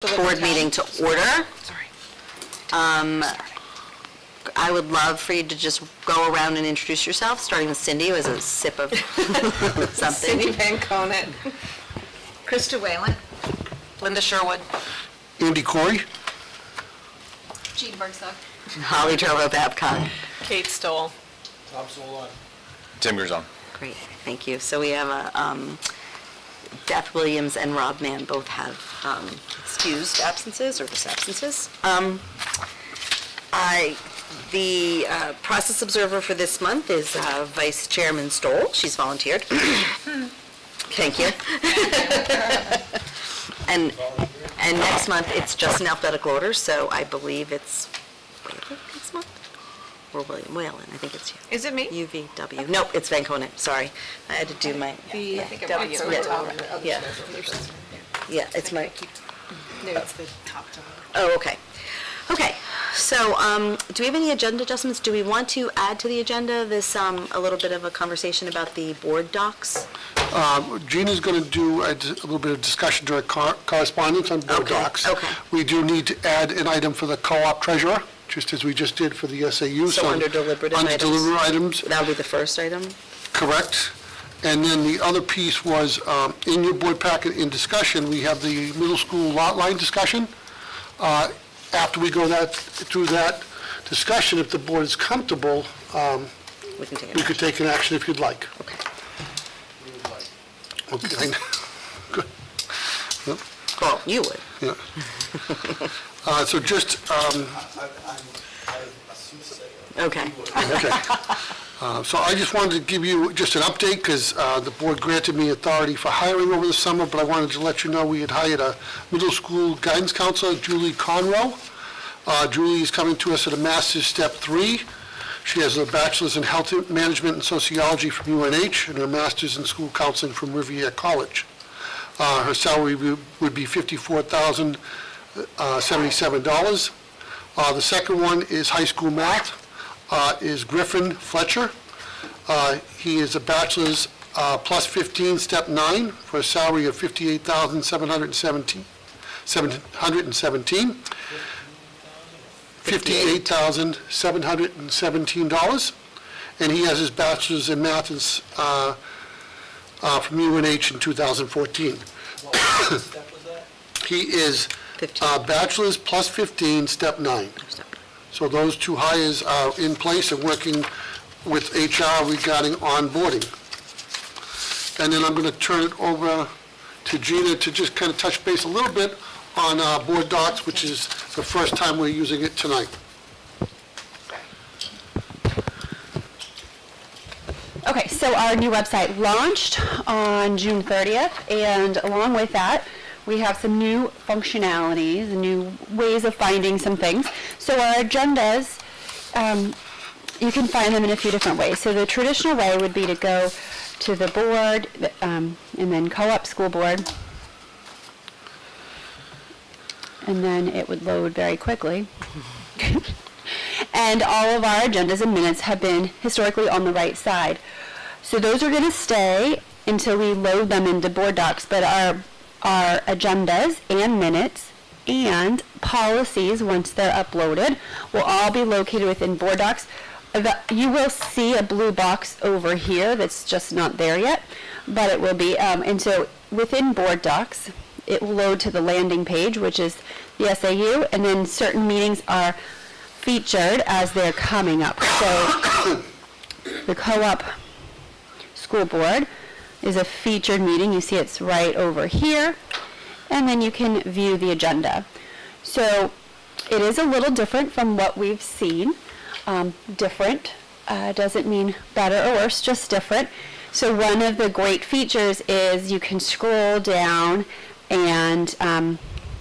board meeting to order. I would love for you to just go around and introduce yourself, starting with Cindy, who has a sip of something. Cindy Van Conant. Krista Whalen. Linda Sherwood. Andy Corey. Jean Bergstock. Holly Trovo Babcock. Kate Stoll. Tim Gerzon. Great, thank you. So we have Beth Williams and Rob Mann both have excused absences or just absences. The process observer for this month is Vice Chairman Stoll. She's volunteered. Thank you. And next month, it's just in alphabetical order, so I believe it's Whalen next month? Or William Whalen, I think it's you. Is it me? UVW. Nope, it's Van Conant, sorry. I had to do my, I think it was. yeah. Yeah, it's my, No, it's the top dog. oh, okay. Okay, so do we have any agenda adjustments? Do we want to add to the agenda this, a little bit of a conversation about the board docs? Gina's going to do a little bit of discussion during correspondence on board Okay, docs. okay. We do need to add an item for the co-op treasurer, just as we just did for the SAU. So under deliberative Under items? deliberative items, That would be the first item? correct. And then the other piece was, in your board packet in discussion, we have the middle school lot line discussion. After we go through that discussion, if the board is comfortable, We can take we it. could take an action if you'd like. Okay. Okay. Good. Well, you would. Yeah. So just, Okay. okay. So I just wanted to give you just an update, because the board granted me authority for hiring over the summer, but I wanted to let you know we had hired a middle school guidance counselor, Julie Conroe. Julie is coming to us at a master's step 3. She has a bachelor's in health management and sociology from UNH and her master's in school counseling from Riviera College. Her salary would be $54,077. The second one is high school math, is Griffin Fletcher. He is a bachelor's plus 15, step 9, for a salary of $58,717. $58,717, and he has his bachelor's in math from UNH in 2014. What step was that? He is 15. bachelor's plus 15, step 9. So those two hires are in place and working with HR regarding onboarding. And then I'm going to turn it over to Gina to just kind of touch base a little bit on board docs, which is the first time we're using it tonight. Okay, so our new website launched on June 30th, and along with that, we have some new functionalities, new ways of finding some things. So our agendas, you can find them in a few different ways. So the traditional way would be to go to the board, and then co-op school board, and then it would load very quickly. And all of our agendas and minutes have been historically on the right side. So those are going to stay until we load them into board docs, but our agendas and minutes and policies, once they're uploaded, will all be located within board docs. You will see a blue box over here that's just not there yet, but it will be. And so within board docs, it will load to the landing page, which is the SAU, and then certain meetings are featured as they're coming up. So the co-op school board is a featured meeting. You see it's right over here, and then you can view the agenda. So it is a little different from what we've seen. Different doesn't mean better or worse, just different. So one of the great features is you can scroll down and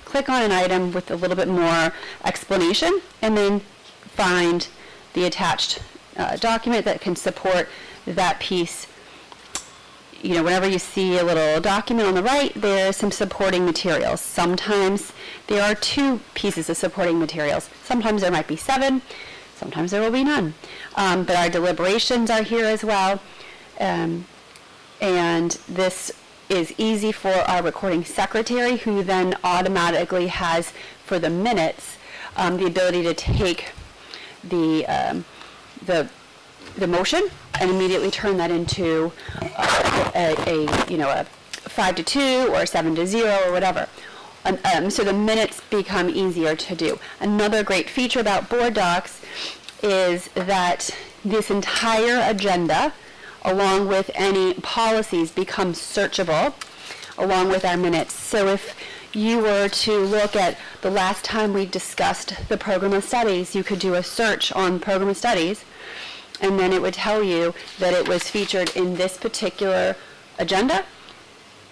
click on an item with a little bit more explanation, and then find the attached document that can support that piece. You know, whenever you see a little document on the right, there's some supporting materials. Sometimes there are 2 pieces of supporting materials. Sometimes there might be 7. Sometimes there will be none. But our deliberations are here as well. And this is easy for our recording secretary, who then automatically has, for the minutes, the ability to take the motion and immediately turn that into a 5-2 or 7-0 or whatever. So the minutes become easier to do. Another great feature about board docs is that this entire agenda, along with any policies, becomes searchable along with our minutes. So if you were to look at the last time we discussed the program of studies, you could do a search on program of studies, and then it would tell you that it was featured in this particular agenda,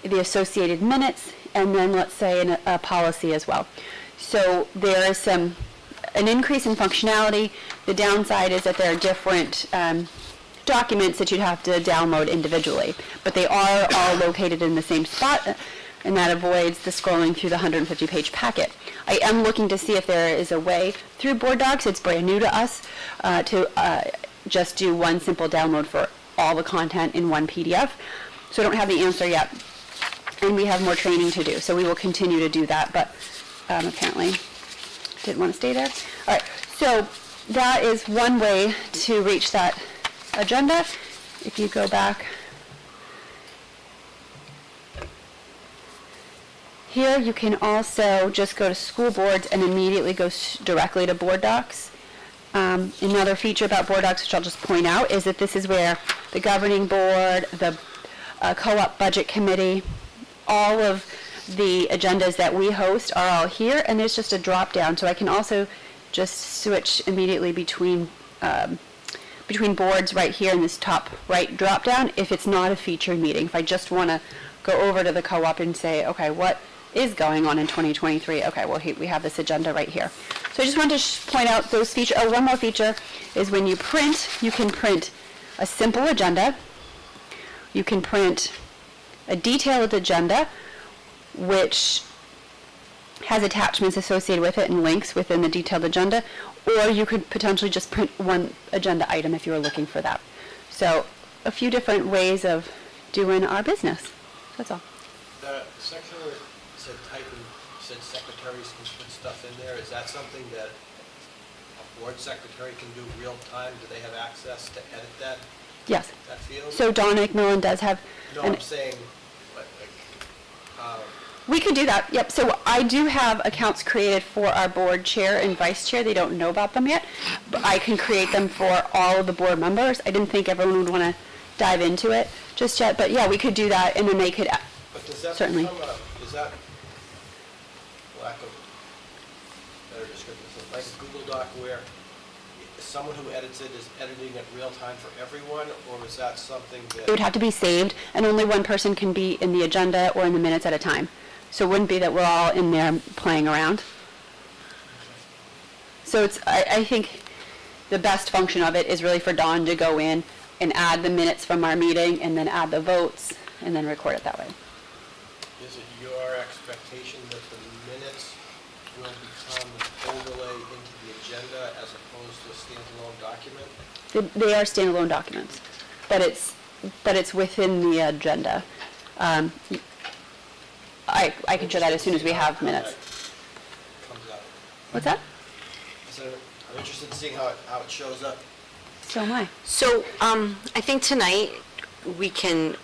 the associated minutes, and then let's say in a policy as well. So there is an increase in functionality. The downside is that there are different documents that you'd have to download individually, but they are all located in the same spot, and that avoids the scrolling through the 150-page packet. I am looking to see if there is a way through Board Docs, it's brand new to us, to just do one simple download for all the content in one PDF. So I don't have the answer yet, and we have more training to do, so we will continue to do that, but apparently didn't want to stay there. All right, so that is one way to reach that agenda. If you go back here, you can also just go to school boards and immediately go directly to board docs. Another feature about board docs, which I'll just point out, is that this is where the governing board, the co-op budget committee, all of the agendas that we host are all here, and there's just a drop down, so I can also just switch immediately between boards right here in this top right drop down if it's not a featured meeting. If I just want to go over to the co-op and say, okay, what is going on in 2023? Okay, well, we have this agenda right here. So I just wanted to point out those features. Oh, one more feature is when you print, you can print a simple agenda. You can print a detailed agenda, which has attachments associated with it and links within the detailed agenda, or you could potentially just print one agenda item if you were looking for that. So a few different ways of doing our business. That's all. The section where it said said secretaries can put stuff in there, is that something that a board secretary can do real time? Do they have access to edit that Yes. field? So Donna McMillan does have. No, I'm saying, We could do that, yep. So I do have accounts created for our board chair and vice chair. They don't know about them yet, but I can create them for all of the board members. I didn't think everyone would want to dive into it just yet, but yeah, we could do that, and then they could but does that certainly. become is that, lack of better description, like a Google Doc where someone who edits it is editing it real time for everyone, or is that something that? It would have to be saved, and only one person can be in the agenda or in the minutes at a time. So it wouldn't be that we're all in there playing around. So I think the best function of it is really for Dawn to go in and add the minutes from our meeting and then add the votes and then record it that way. Is it your expectation that the minutes will become an overlay into the agenda as opposed to a standalone document? They are standalone documents, but it's within the agenda. I can show that as soon as we have minutes. Comes out. What's that? So I'm interested in seeing how it shows up. So am I. So, I think tonight we can,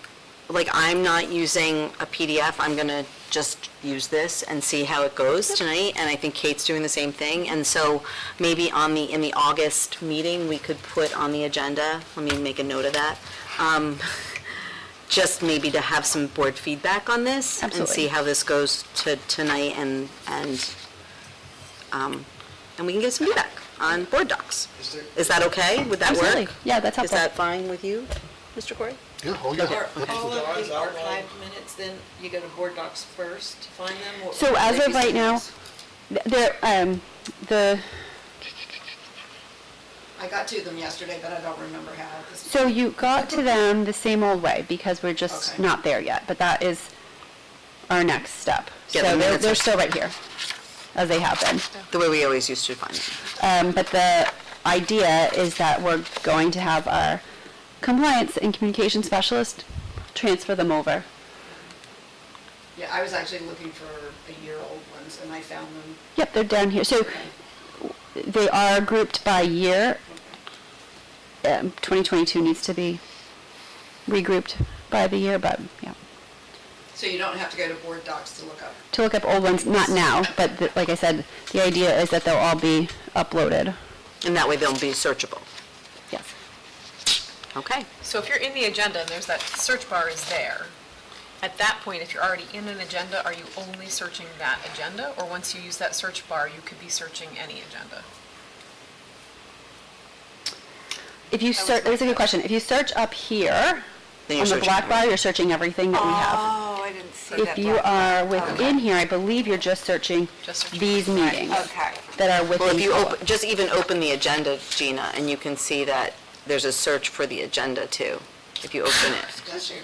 I'm not using a PDF, I'm gonna just use this and see how it goes tonight, and I think Kate's doing the same thing, and so maybe in the August meeting, we could put on the agenda, let me make a note of that, just maybe to have some board feedback on this. Absolutely. And see how this goes tonight, and we can get some feedback on board docs. Is that okay? Would that Absolutely. work? Yeah, that's Is helpful. that fine with you, Mr. Corey? Yeah, oh, yeah. Are Yep. all of Dawn's the outline. archived minutes, then you go to board docs first to find them? or So would as they of be right now, sequenced? I got to them yesterday, but I don't remember how. so you got to them the same old way because we're just Okay. not there yet, but that is our next step. Yeah, the So minutes they're are- still right here, as they have been. The way we always used to find them. But the idea is that we're going to have our compliance and communication specialist transfer them over Yeah, I was actually looking for a year-old ones, and I found them. Yep, they're down here. So they are grouped by year. 2022 needs to be regrouped by the year, but yeah. So you don't have to go to board docs to look up. To look up old ones, not now, but like I said, the idea is that they'll all be uploaded. And that way they'll be searchable. Yes. Okay. So if you're in the agenda and there's that search bar is there, at that point, if you're already in an agenda, are you only searching that agenda? Or once you use that search bar, you could be searching any agenda? If you search, that's a good question. If you search up here, Then you're on the searching black bar, everything. you're searching everything that we have. Oh, I didn't see If that. you black are box. within here, I believe you're just searching Just searching. these meetings Okay. that are within. Well, if you COOP. open, just even open the agenda, Gina, and you can see that there's a search for the agenda too. If you open it, That's your,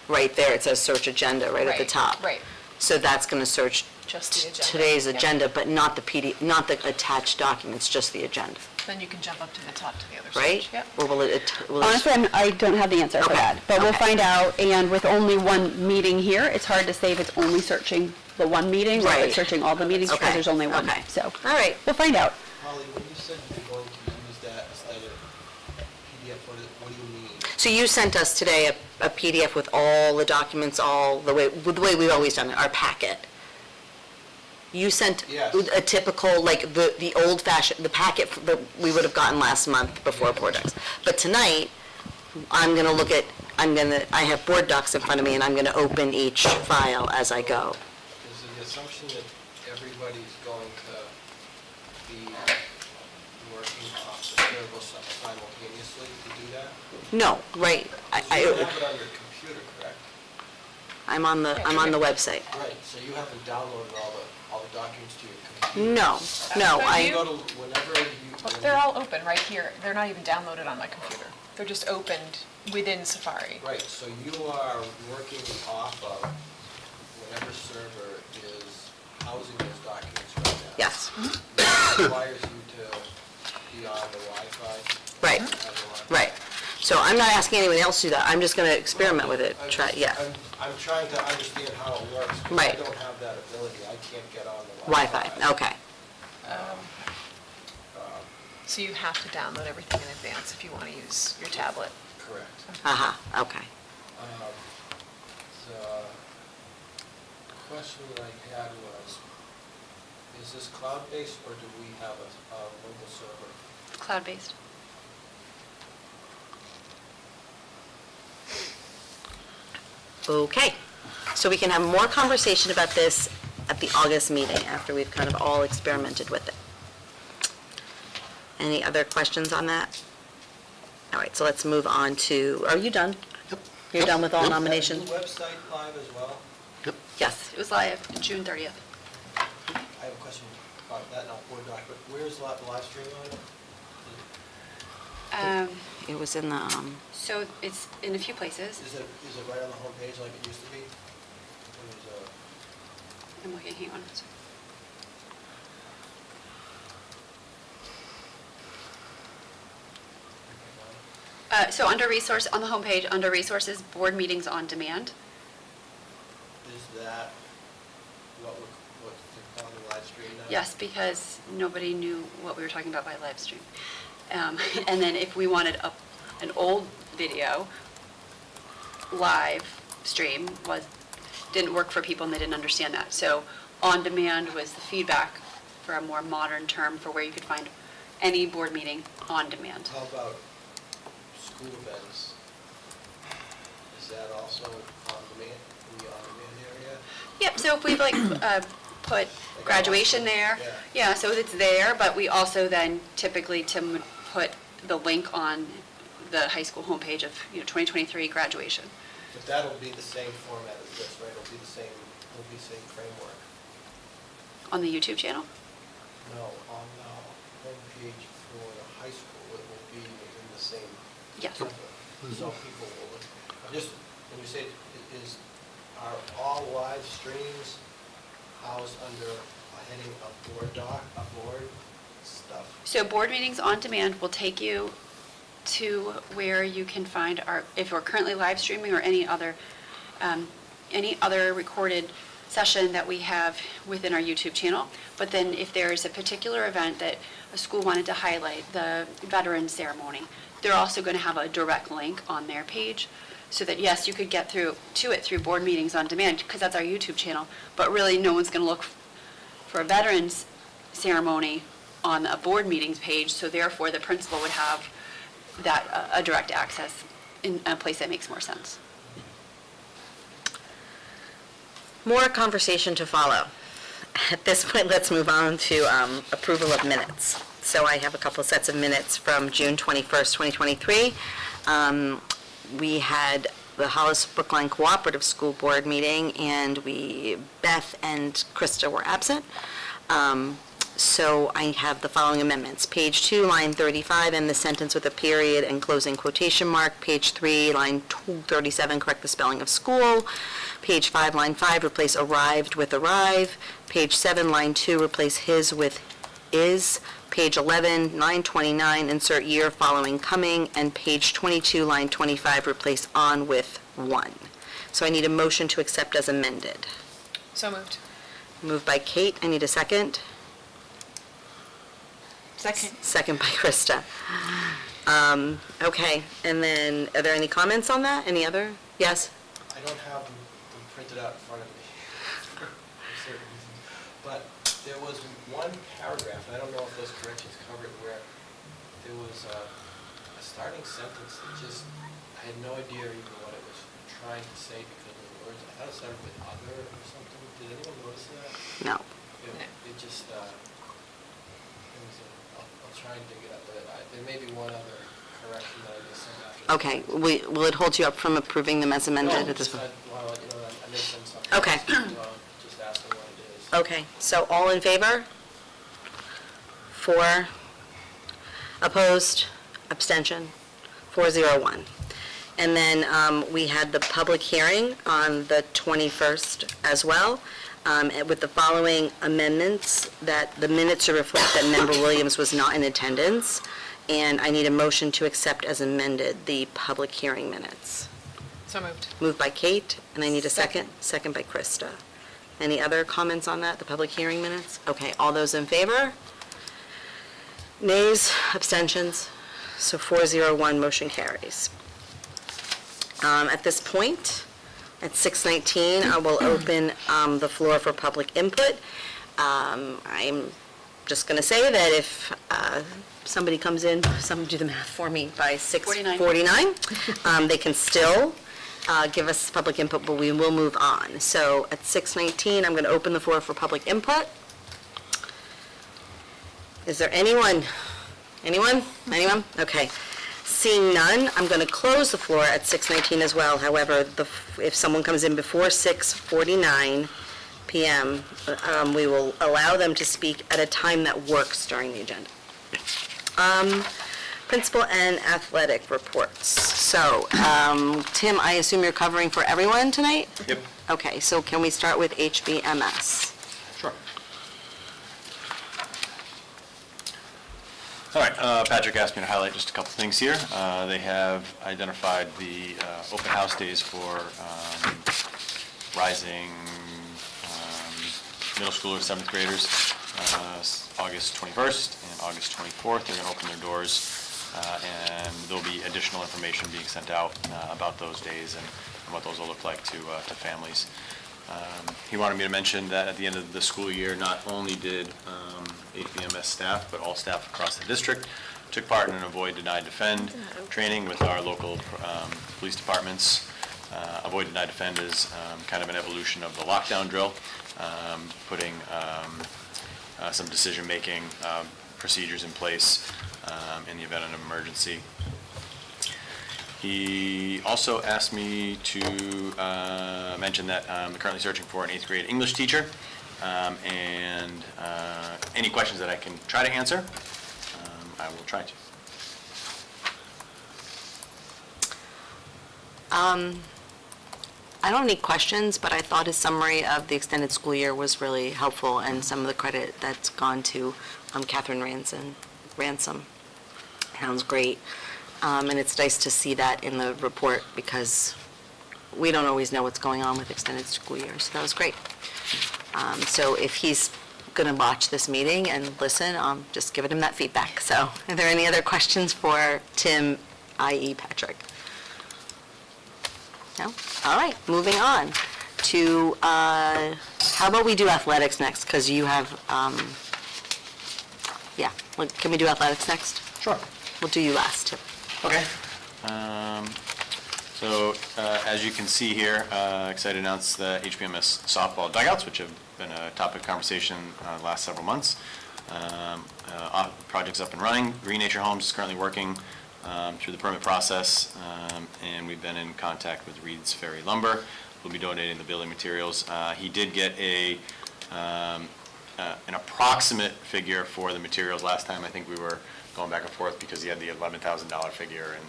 right there, it says search agenda right at the Right, top. right. So that's going to search Just the agenda. today's Yep. agenda, but not the not the attached documents, just the agenda, Then you can jump up to the top to the other right? search. Yep. Or will it, Honestly, I don't have the answer for Okay, that, but we'll okay. find out. And with only one meeting here, it's hard to say if it's only searching the one meeting or if Right. it's searching all the meetings because Okay, there's only one. okay. So all right. we'll find out. Holly, when you said you're going to use that instead of PDF, what do you mean? So you sent us today a PDF with all the documents, all the way, with the way we've always done it, our packet. You sent Yes. a typical, like, the old fashioned, the packet that we would have gotten last month before board docs. But tonight, I'm gonna look at, I have board docs in front of me, and I'm gonna open each file as I go. Is it the assumption that everybody's going to be working off the server simultaneously to do that? No, right, So you have it on your computer, correct? I'm on the website. Right, so you haven't downloaded all the documents to your computer? No, But You you- go to, whenever you... Well, they're all open right here. They're not even downloaded on my computer. They're just opened within Safari. Right, so you are working off of whatever server is housing those documents right now? Yes, That requires you to be on the Wi-Fi? right, Have the Wi-Fi? right. So I'm not asking anyone else to do that, I'm just gonna experiment with it, I'm try, just- yeah. I'm trying to understand how it works. 'Cause Right. I don't have that ability, I can't get on the Wi-Fi, okay. So you have to download everything in advance if you want to use your tablet. Correct. Okay. The question that I had was, is this cloud-based or do we have a local server? Cloud-based. Okay, so we can have more conversation about this at the August meeting, after we've kind of all experimented with it. Any other questions on that? All right, so let's move on to, are you done? Yep. You're done with all Is nominations? the website live as well? Yes. It was live June 30th. I have a question about that, not Word doc, but where's the live stream on? It was in the, So it's in a few places. Is it right on the homepage like it used to be? Or is it- I'm looking, hang on. So under resource, on the homepage, under resources, board meetings on demand. Is that what they're calling the live stream now? Yes, because nobody knew what we were talking about by live stream. And then if we wanted an old video, live stream didn't work for people and they didn't understand that. So on demand was the feedback for a more modern term for where you could find any board meeting on demand. How about school events? Is that also on demand, in the on-demand area? Yep, so if we've put graduation there, Yeah. yeah, so it's there, but we also then typically put the link on the high school homepage of, 2023 graduation. But that'll be the same format as this, right? It'll be the same framework. On the YouTube channel? No, on the homepage for the high school, it will be in the same. Yes. template. So people will, when you say, are all live streams housed under a heading of board stuff? So board meetings on demand will take you to where you can find if we're currently live streaming or any other any other recorded session that we have within our YouTube channel. But then if there is a particular event that a school wanted to highlight, the Veterans Ceremony, they're also going to have a direct link on their page so that, yes, you could get to it through board meetings on demand because that's our YouTube channel, but really no one's going to look for a Veterans Ceremony on a board meetings page, so therefore the principal would have that, a direct access in a place that makes more sense. More conversation to follow. At this point, let's move on to approval of minutes. So I have a couple sets of minutes from June 21st, 2023. We had the Hollis Brookline Cooperative School Board meeting, and Beth and Krista were absent. So I have the following amendments. Page 2, line 35, end the sentence with a period and closing quotation mark. Page 3, line 37, correct the spelling of school. Page 5, line 5, replace arrived with arrive. Page 7, line 2, replace his with is. Page 11, line 29, insert year following coming. And page 22, line 25, replace on with one. So I need a motion to accept as amended. So moved. Moved by Kate. I need a second. Second. Second by Krista. Okay, and then, are there any comments on that? Any other? Yes? I don't have them printed out in front of me for certain reasons. But there was one paragraph, and I don't know if those corrections cover it, where there was a starting sentence that just, I had no idea even what it was trying to say because of the words. I thought it started with other or something. Did anyone notice that? No. It just, I'll try and dig it up, but there may be one other correction that I missed after. Okay, will it hold you up from approving them as amended at this point? Well, I missed something. Okay. Just asking what it is. Okay, so all in favor? 4, opposed, abstention, 401. And then we had the public hearing on the 21st as well, with the following amendments, that the minutes to reflect that Member Williams was not in attendance, and I need a motion to accept as amended the public hearing minutes. So moved. Moved by Kate, and I need a second. Second by Krista. Any other comments on that, the public hearing minutes? Okay, all those in favor? Nays, abstentions? So 401, motion carries. At this point, at 6:19, I will open the floor for public input. I'm just going to say that if somebody comes in, someone do the math for me, by 6:49, they can still give us public input, but we will move on. So at 6:19, I'm going to open the floor for public input. Is there anyone? Anyone? Anyone? Okay. Seeing none, I'm going to close the floor at 6:19 as well. However, if someone comes in before 6:49 p.m., we will allow them to speak at a time that works during the agenda. Principal and athletic reports. So, Tim, I assume you're covering for everyone tonight? Yep. Okay, so can we start with HBMS? Sure. All right, Patrick asked me to highlight just a couple things here. They have identified the open house days for rising middle schoolers, 7th graders, August 21st and August 24th. They're going to open their doors, and there'll be additional information being sent out about those days and what those will look like to families. He wanted me to mention that at the end of the school year, not only did HBMS staff, but all staff across the district took part in an Avoid, Deny, Defend training with our local police departments. Avoid, Deny, Defend is kind of an evolution of the lockdown drill, putting some decision-making procedures in place in the event of an emergency. He also asked me to mention that I'm currently searching for an 8th grade English teacher, and any questions that I can try to answer, I will try to. I don't have any questions, but I thought his summary of the extended school year was really helpful, and some of the credit that's gone to Catherine Ransom. Sounds great. And it's nice to see that in the report because we don't always know what's going on with extended school years. So that was great. So if he's going to watch this meeting and listen, just giving him that feedback. So are there any other questions for Tim, i.e. Patrick? No? All right, moving on to, how about we do athletics next? Because you have, can we do athletics next? Sure. We'll do you last, Tim. Okay. So, as you can see here, excited to announce the HPMS softball dugouts, which have been a topic of conversation the last several months. Project's up and running. Green Nature Homes is currently working through the permit process, and we've been in contact with Reed's Ferry Lumber. We'll be donating the building materials. He did get an approximate figure for the materials last time. I think we were going back and forth because he had the $11,000 figure, and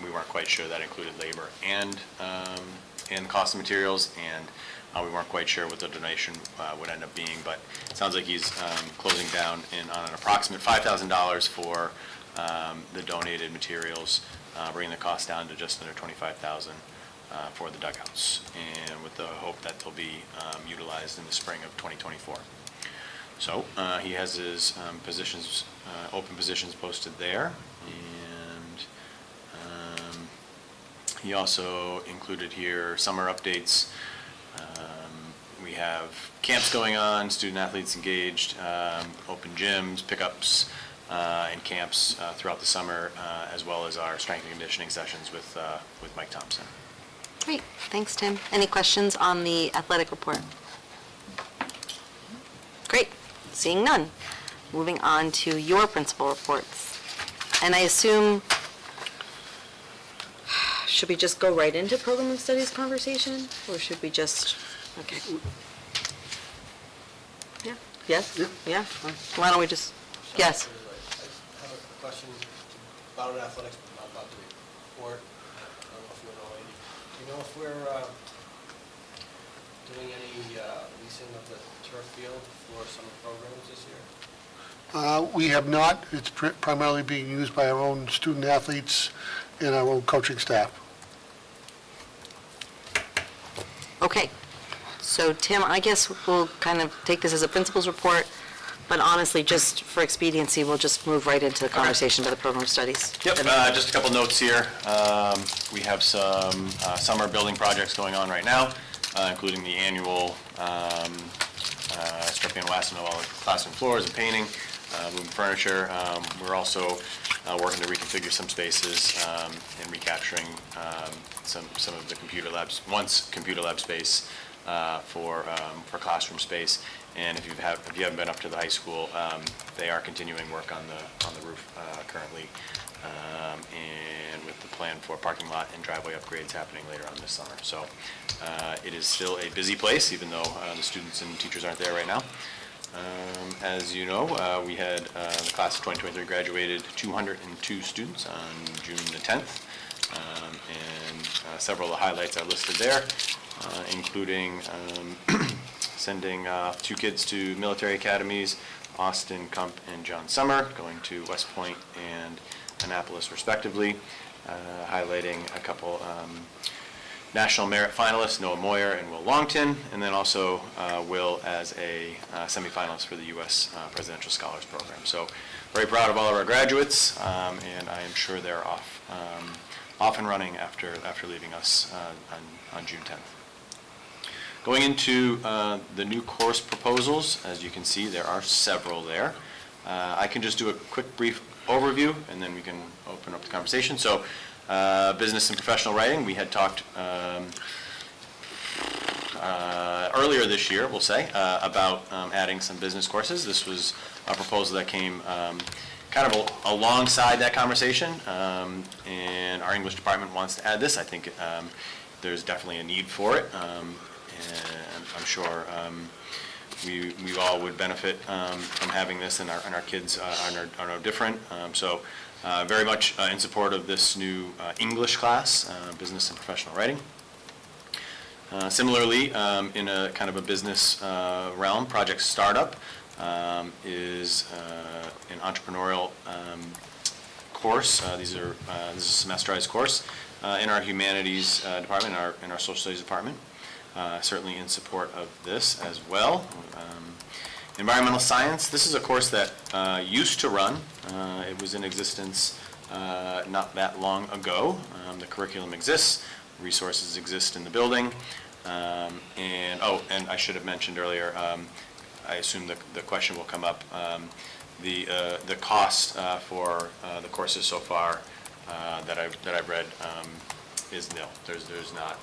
we weren't quite sure that included labor and the cost of materials, and we weren't quite sure what the donation would end up being, but it sounds like he's closing down on an approximate $5,000 for the donated materials, bringing the cost down to just under $25,000 for the dugouts, and with the hope that they'll be utilized in the spring of 2024. So he has his open positions posted there, and he also included here summer updates. We have camps going on, student athletes engaged, open gyms, pickups, and camps throughout the summer, as well as our strength and conditioning sessions with Mike Thompson. Great, thanks, Tim. Any questions on the athletic report? Great, seeing none. Moving on to your principal reports. And I assume, should we just go right into program of studies conversation? Or should we just, okay. Yeah, yes, yeah. Why don't we just, yes. I have a question about athletics, not about the report. I don't know if you know any. Do you know if we're doing any leasing of the turf field for summer programs this year? We have not. It's primarily being used by our own student athletes and our own coaching staff. Okay, so Tim, I guess we'll kind of take this as a principal's report, but honestly, just for expediency, we'll just move right into the conversation about the program of studies. Yep, just a couple notes here. We have some summer building projects going on right now, including the annual stripping and waxing of all the classroom floors and painting, moving furniture. We're also working to reconfigure some spaces and recapturing some of the computer labs, computer lab space for classroom space. And if you haven't been up to the high school, they are continuing work on the roof currently, and with the plan for parking lot and driveway upgrades happening later on this summer. So it is still a busy place, even though the students and teachers aren't there right now. As you know, we had the class of 2023 graduated 202 students on June the 10th, and several of the highlights are listed there, including sending 2 kids to military academies, Austin Kump and John Summer, going to West Point and Annapolis respectively, highlighting a couple National Merit finalists, Noah Moyer and Will Longton, and then also Will as a semifinalist for the U.S. Presidential Scholars Program. So very proud of all of our graduates, and I am sure they're off and running after leaving us on June 10th. Going into the new course proposals, as you can see, there are several there. I can just do a quick brief overview, and then we can open up the conversation. So business and professional writing, we had talked earlier this year, we'll say, about adding some business courses. This was a proposal that came kind of alongside that conversation, and our English department wants to add this. I think there's definitely a need for it, and I'm sure we all would benefit from having this, and our kids are no different. So very much in support of this new English class, business and professional writing. Similarly, in a kind of a business realm, Project Startup is an entrepreneurial course. This is a semesterized course in our humanities department, in our social studies department. Certainly in support of this as well. Environmental science, this is a course that used to run. It was in existence not that long ago. The curriculum exists, resources exist in the building. And I should have mentioned earlier, I assume the question will come up. The cost for the courses so far that I've read is nil. There's not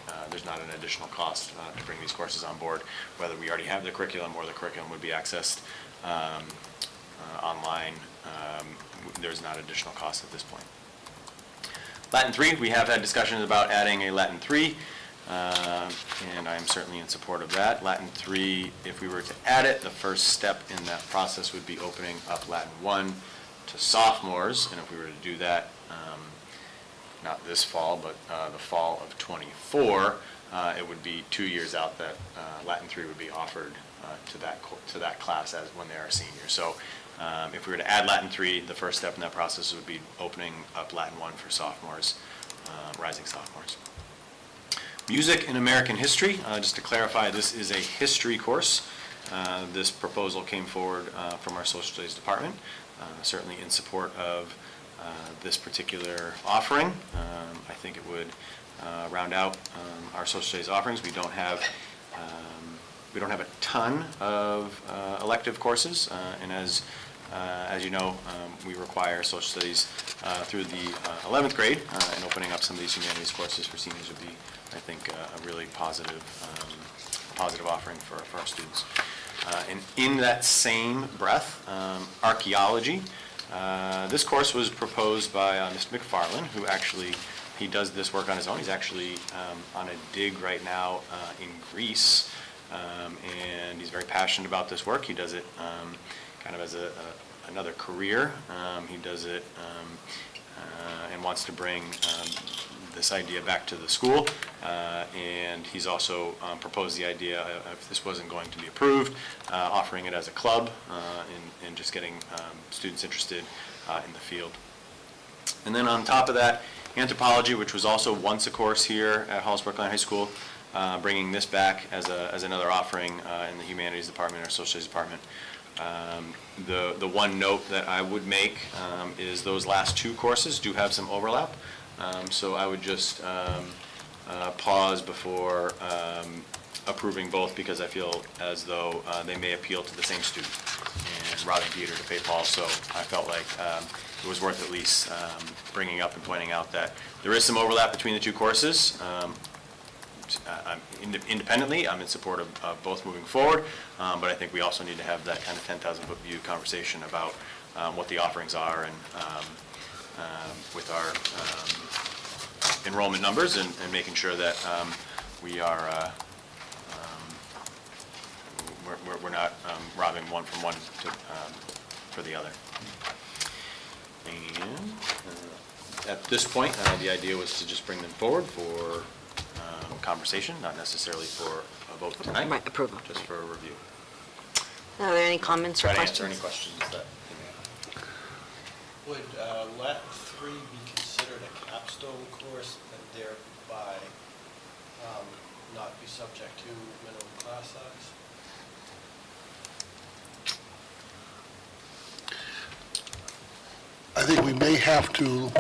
an additional cost to bring these courses on board, whether we already have the curriculum or the curriculum would be accessed online. There's not additional cost at this point. Latin 3, we have had discussions about adding a Latin 3, and I'm certainly in support of that. Latin 3, if we were to add it, the first step in that process would be opening up Latin 1 to sophomores, and if we were to do that, not this fall, but the fall of '24, it would be 2 years out that Latin 3 would be offered to that class as when they are seniors. So if we were to add Latin 3, the first step in that process would be opening up Latin 1 for sophomores, rising sophomores. Music and American History, just to clarify, this is a history course. This proposal came forward from our social studies department, certainly in support of this particular offering. I think it would round out our social studies offerings. We don't have a ton of elective courses, and as you know, we require social studies through the 11th grade, and opening up some of these humanities courses for seniors would be, I think, a really positive offering for our students. And in that same breath, archaeology. This course was proposed by Mr. McFarland, who actually, he does this work on his own. He's actually on a dig right now in Greece, and he's very passionate about this work. He does it kind of as another career. He does it and wants to bring this idea back to the school, and he's also proposed the idea, if this wasn't going to be approved, offering it as a club and just getting students interested in the field. And then on top of that, anthropology, which was also once a course here at Hollis-Brookline High School, bringing this back as another offering in the humanities department or social studies department. The one note that I would make is those last two courses do have some overlap. So I would just pause before approving both, because I feel as though they may appeal to the same student, and robbing Peter to pay Paul. So I felt like it was worth at least bringing up and pointing out that there is some overlap between the two courses. Independently, I'm in support of both moving forward, but I think we also need to have that kind of 10,000-foot view conversation about what the offerings are, and with our enrollment numbers, and making sure that we are we're not robbing one from one for the other. And at this point, the idea was to just bring them forward for conversation, not necessarily for a vote tonight. Right, approval. Just for a review. Are there any comments or Try to questions? answer any questions that you may have. Would Latin 3 be considered a capstone course and thereby not be subject to minimum class size? I think we may have to,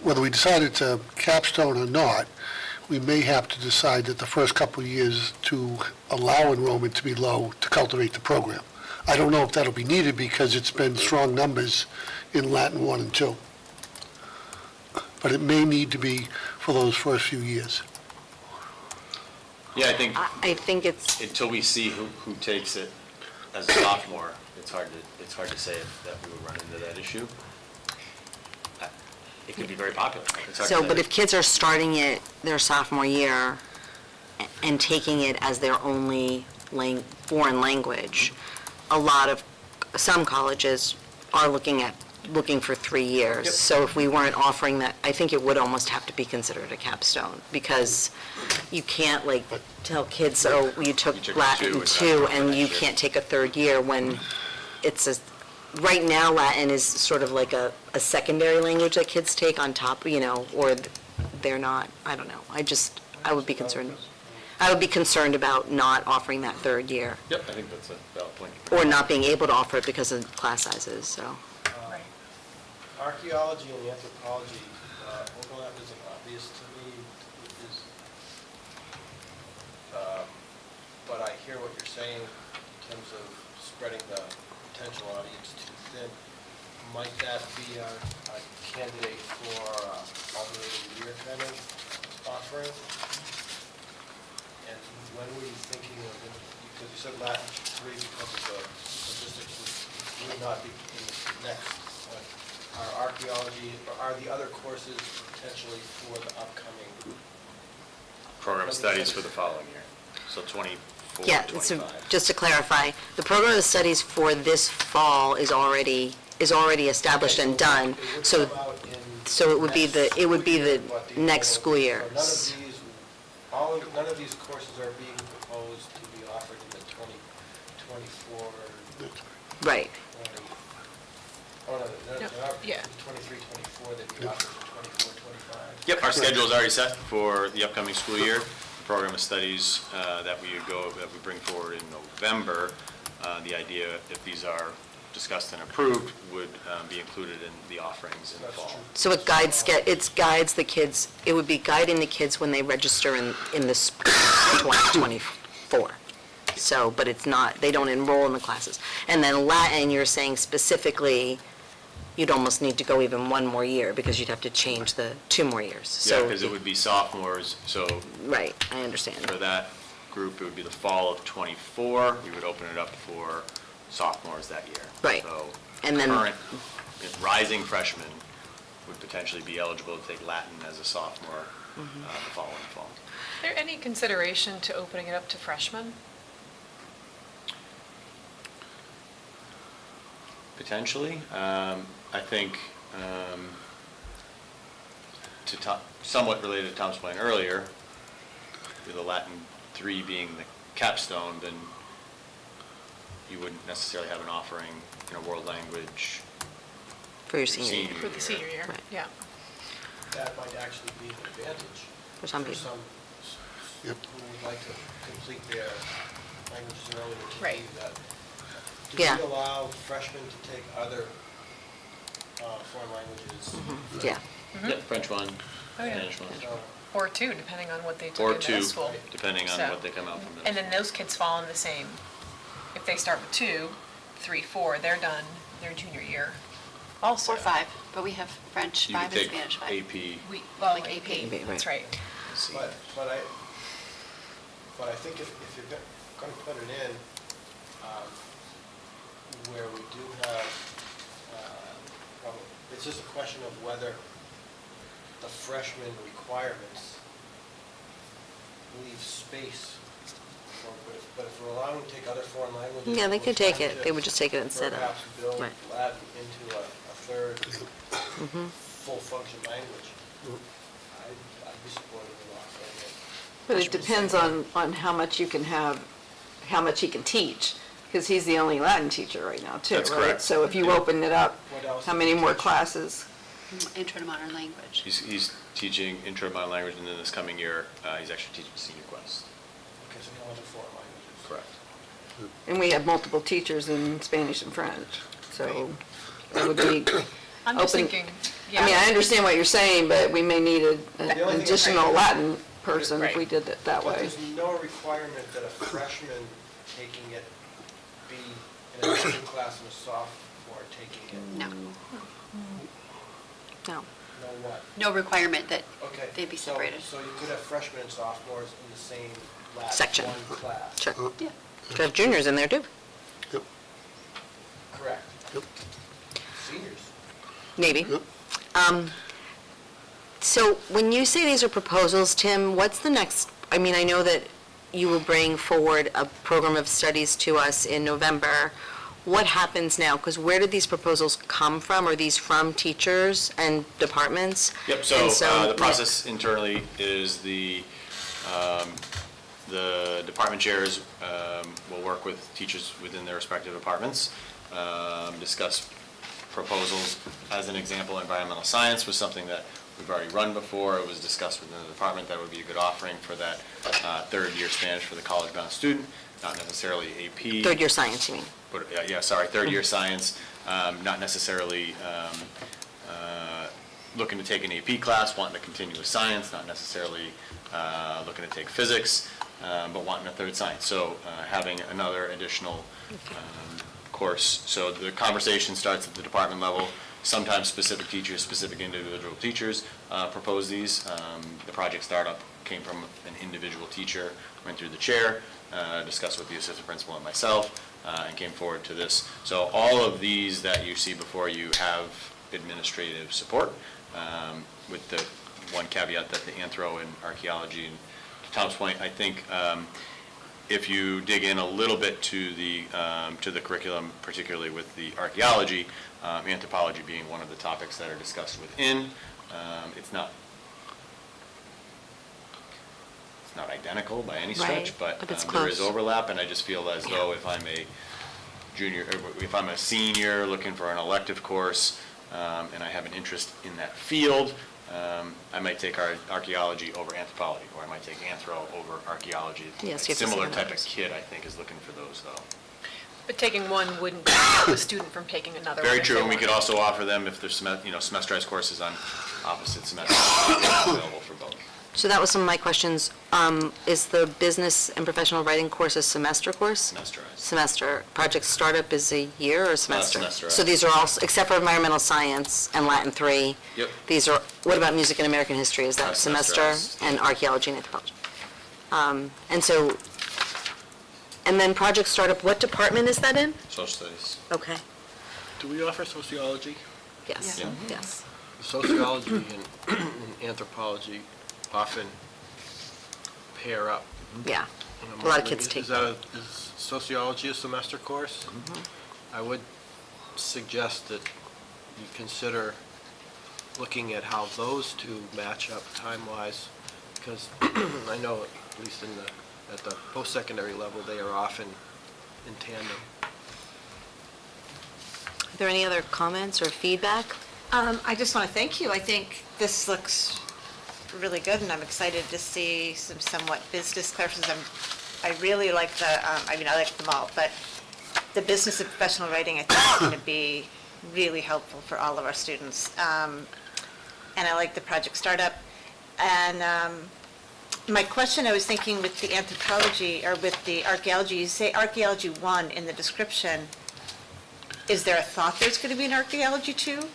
whether we decide it's a capstone or not, we may have to decide that the first couple of years to allow enrollment to be low to cultivate the program. I don't know if that'll be needed, because it's been strong numbers in Latin 1 and 2. But it may need to be for those first few years. Yeah, I think I think it's, until we see who takes it as a sophomore, it's hard to say that we would run into that issue. It could be very popular. It's hard to so, say. but if kids are starting it their sophomore year and taking it as their only foreign language, some colleges are looking for 3 years. Yep. So if we weren't offering that, I think it would almost have to be considered a capstone, because you can't tell kids, oh, you took took Latin two 2 and and you next year. can't take a third year, when right now Latin is sort of like a secondary language that kids take on top, or they're not, I don't know. I would be concerned. I would be concerned about not offering that third year, Yep, I think that's a valid point. or not being able to offer it because of class sizes, so. Right. Archaeology and anthropology overlap isn't obvious to me, but I hear what you're saying in terms of spreading the potential audience too thin. Might that be a candidate for alternating year kind of offering? And when were you thinking of, because you said Latin 3 because of the statistics would not be in the next one. Are archaeology, or are the other courses potentially for the upcoming? Program of studies for the following year, so 24, Yeah, 25. so just to clarify, the program of studies for this fall is already established and done, so, it would be the, next school year. So none of these courses are being proposed to be offered in the 2024, Right. oh, no, they're not, Yeah. 23, 24, they'd be offered in 24, 25. Yep, our schedule is already set for the upcoming school year. The program of studies that we bring forward in November, the idea, if these are discussed and approved, would be included in the offerings in the fall. So it guides the kids, it would be guiding the kids when they register in this 2024. So, but it's not, they don't enroll in the classes. And then Latin, you're saying specifically, you'd almost need to go even one more year because you'd have to change the 2 more years. Yeah, So, because it would be sophomores, so right, I understand. for that group, it would be the fall of '24. We would open it up for sophomores that year. Right. So And then- current rising freshmen would potentially be eligible to take Latin as a sophomore the following fall. Is there any consideration to opening it up to freshmen? Potentially. I think, somewhat related to Tom's point earlier, with the Latin 3 being the capstone, then you wouldn't necessarily have an offering in a world language For your senior year. For the senior year, Right. yeah. That might actually be an advantage For some people. Yep. who would like to complete their languages earlier to Right. do that. Yeah. Do we allow freshmen to take other foreign languages? Yeah. Yep, French 1, Oh, yeah. Spanish 1, So, Or 2, depending on what they or took in middle 2, school. depending on So- what they come out from middle And then those kids fall in the same, if they start with 2, 3, 4, they're done their junior year also. Or 5, but we have French You could 5 and take Spanish 5. AP. Well, Like AP, AP. that's right. C. but I think if you're going to put it in, where we do have, it's just a question of whether the freshman requirements leave space. But if we're allowing them to take other foreign languages. Yeah, they we're could take trying it. to They would just take it instead of. Perhaps build Right. Latin into a third full-function language. I'd be supportive of offering it. But it depends on how much you can have, how much he can teach, because he's the only Latin teacher right now, too, right? That's correct. So if you open it up, What else how does many he more teach? classes? Intro to modern language. He's teaching intro to modern language, and then this coming year, he's actually teaching senior quest. Because of all the foreign languages. Correct. And we have multiple teachers in Spanish and French, so it would be, I'm just Open- thinking, I mean, I yeah, understand what you're saying, but we may need The only an thing additional I- Latin person if Right. we did it that But way. there's no requirement that a freshman taking it be in a different class than a sophomore taking it. No, No. No what? no requirement that Okay. they'd be so- separated. So you could have freshmen and sophomores in the same Latin Section. 1 class. Sure. Yeah. Could have juniors in there too, Yep, Correct. yep. Seniors. maybe. Yep. So when you say these are proposals, Tim, what's the next, I mean, I know that you will bring forward a program of studies to us in November. What happens now? Because where did these proposals come from? Are these from teachers and departments? Yep, And so the yeah. process internally is the department chairs will work with teachers within their respective departments, discuss proposals. As an example, environmental science was something that we've already run before. It was discussed within the department that would be a good offering for that third-year Spanish for the college-bound student, not necessarily AP. Third year science, you mean? But, third-year science, not necessarily looking to take an AP class, wanting to continue with science, not necessarily looking to take physics, but wanting a third science. So having another additional course. So the conversation starts at the department level. Sometimes specific teachers, specific individual teachers propose these. The project startup came from an individual teacher, went through the chair, discussed with the assistant principal and myself, and came forward to this. So all of these that you see before you have administrative support, with the one caveat that the anthro and archaeology, and to Tom's point, I think if you dig in a little bit to the curriculum, particularly with the archaeology, anthropology being one of the topics that are discussed within, it's not identical by any stretch, Right, but but it's there is close. overlap, and I just feel as though if I'm a junior, or if I'm a senior looking for an elective course, and I have an interest in that field, I might take archaeology over anthropology, or I might take anthro over archaeology. Yes, you have to see Similar how type that of is. kid, I think, is looking for those, though. But taking one wouldn't stop a student from taking another one. Very if true, they and we could wanted. also offer them, if there's semesterized courses on opposite semesters, available for both. So that was some of my questions. Is the business and professional writing course a semester course? Semesterized. Semester. Project startup is a year or semester? Semesterized. So these are all, except for environmental science and Latin 3? Yep. These are, what about music and American history? Is that semester? Semesterized. And archaeology and anthropology? And so, and then project startup, what department is that in? Social studies. Okay, Do we offer sociology? yes, Yeah. yes. Sociology and anthropology often pair up. Yeah, And I'm a lot of wondering, kids take is sociology a semester course? I would suggest that you consider looking at how those two match up time-wise, because I know, at least at the post-secondary level, they are often in tandem. Are there any other comments or feedback? I just want to thank you. I think this looks really good, and I'm excited to see some somewhat business classes. I really like I like them all, but the business and professional writing, I think, is going to be really helpful for all of our students. And I like the project startup. And my question, I was thinking with the anthropology, or with the archaeology, you say archaeology 1 in the description. Is there a thought there's going to be an archaeology 2?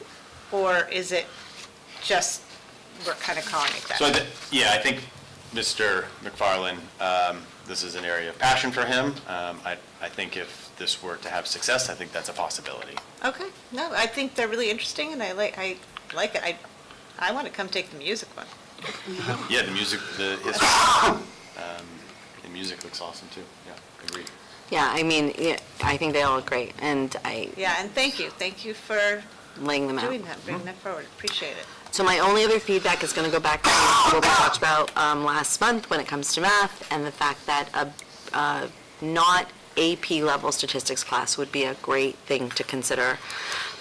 Or is it just, we're kind of calling it that? So, I think Mr. McFarland, this is an area of passion for him. I think if this were to have success, I think that's a possibility. Okay, no, I think they're really interesting, and I like it. I want to come take the music one. Yeah, the music, the history, the music looks awesome too. Yeah, agreed. Yeah, I mean, yeah, I think they all look great, and Yeah, and thank you for laying them out. doing that, bringing that forward, appreciate it. So my only other feedback is going to go back to what we talked about last month when it comes to math, and the fact that a not AP level statistics class would be a great thing to consider,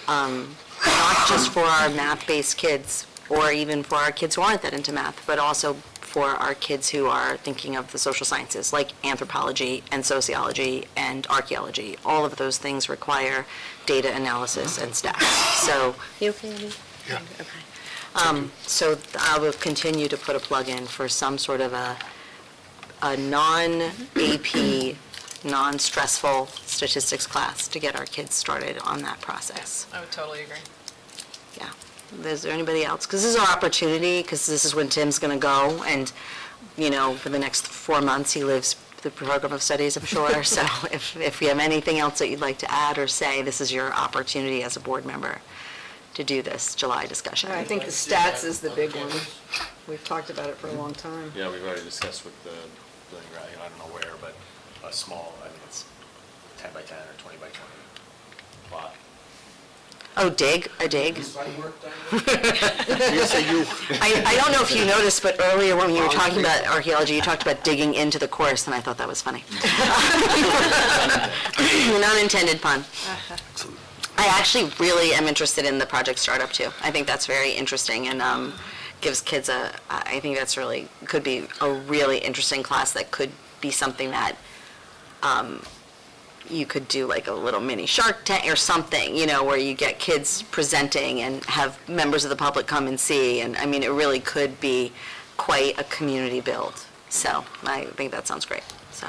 not just for our math-based kids, or even for our kids who aren't that into math, but also for our kids who are thinking of the social sciences, like anthropology and sociology and archaeology. All of those things require data analysis and stats. So, you okay, Andy? Yeah. Okay. So I will continue to put a plug in for some sort of a non-AP, non-stressful statistics class to get our kids started on that process. I would totally agree. Yeah. Is there anybody else? Because this is our opportunity, because this is when Tim's going to go, and, for the next 4 months, he lives the program of studies, I'm sure. So if you have anything else that you'd like to add or say, this is your opportunity as a board member to do this July discussion. I think the stats is the big one. We've talked about it for a long time. Yeah, we've already discussed with the building, I don't know where, but a small, I think it's 10 by 10 or 20 by 20 plot. Oh, dig? A dig? Site work done? I don't know if you noticed, but earlier when you were talking about archaeology, you talked about digging into the course, and I thought that was funny. An unintended pun. I actually really am interested in the project startup, too. I think that's very interesting, and gives kids I think that's really, could be a really interesting class that could be something that you could do like a little mini Shark Tank or something, where you get kids presenting and have members of the public come and see. And I mean, it really could be quite a community build. So I think that sounds great. So,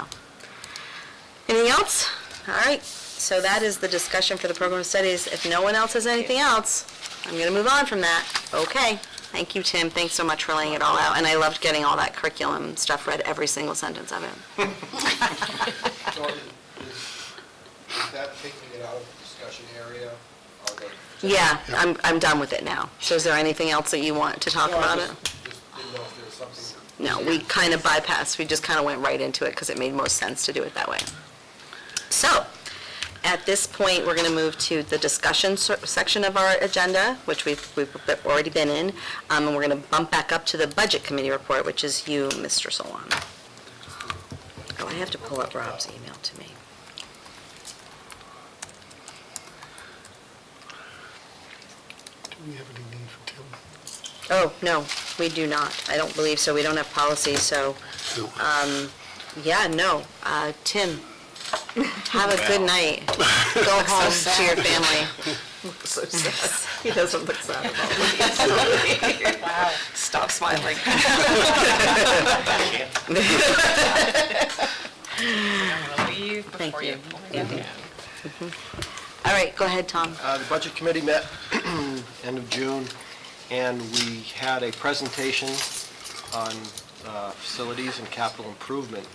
anything else? All right. So that is the discussion for the program of studies. If no one else has anything else, I'm going to move on from that. Okay. Thank you, Tim. Thanks so much for laying it all out. And I loved getting all that curriculum stuff, read every single sentence of it. So is that taking it out of the discussion area? Or Yeah, I'm done with it now. So is there anything else that you want to talk about it? Just didn't know if there was something. No, we kind of bypassed, we just kind of went right into it because it made most sense to do it that way. So, at this point, we're going to move to the discussion section of our agenda, which we've already been in, and we're going to bump back up to the Budget Committee report, which is you, Mr. Solon. Oh, I have to pull up Rob's email to me. Do we have any need for Tim? Oh, no, we do not. I don't believe so. We don't have policy, so, No. yeah, no. Tim, have a good night. Go home to your family. So sad. He doesn't look sad at all. Wow. Stop smiling. I'm gonna leave Thank before you. you pull me back in. All right, go ahead, Tom. The Budget Committee met end of June, and we had a presentation on facilities and capital improvement.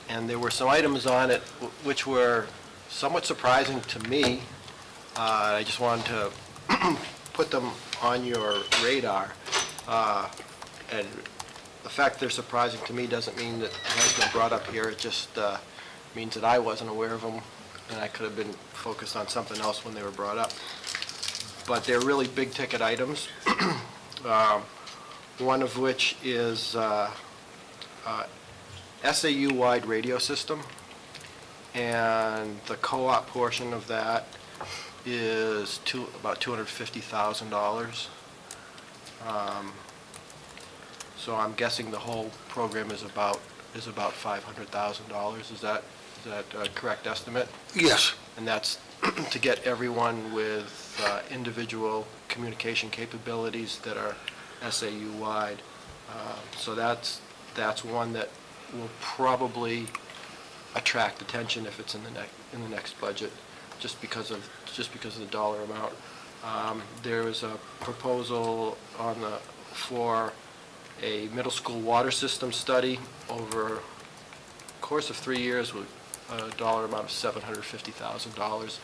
And there were some items on it which were somewhat surprising to me. I just wanted to put them on your radar. And the fact they're surprising to me doesn't mean that it hasn't been brought up here. It just means that I wasn't aware of them, and I could have been focused on something else when they were brought up. But they're really big-ticket items, one of which is SAU-wide radio system, and the co-op portion of that is about $250,000. So I'm guessing the whole program is about $500,000. Is that a correct estimate? Yes. And that's to get everyone with individual communication capabilities that are SAU-wide. So that's one that will probably attract attention if it's in the next budget, just because of the dollar amount. There is a proposal for a middle school water system study over a course of 3 years with a dollar amount of $750,000,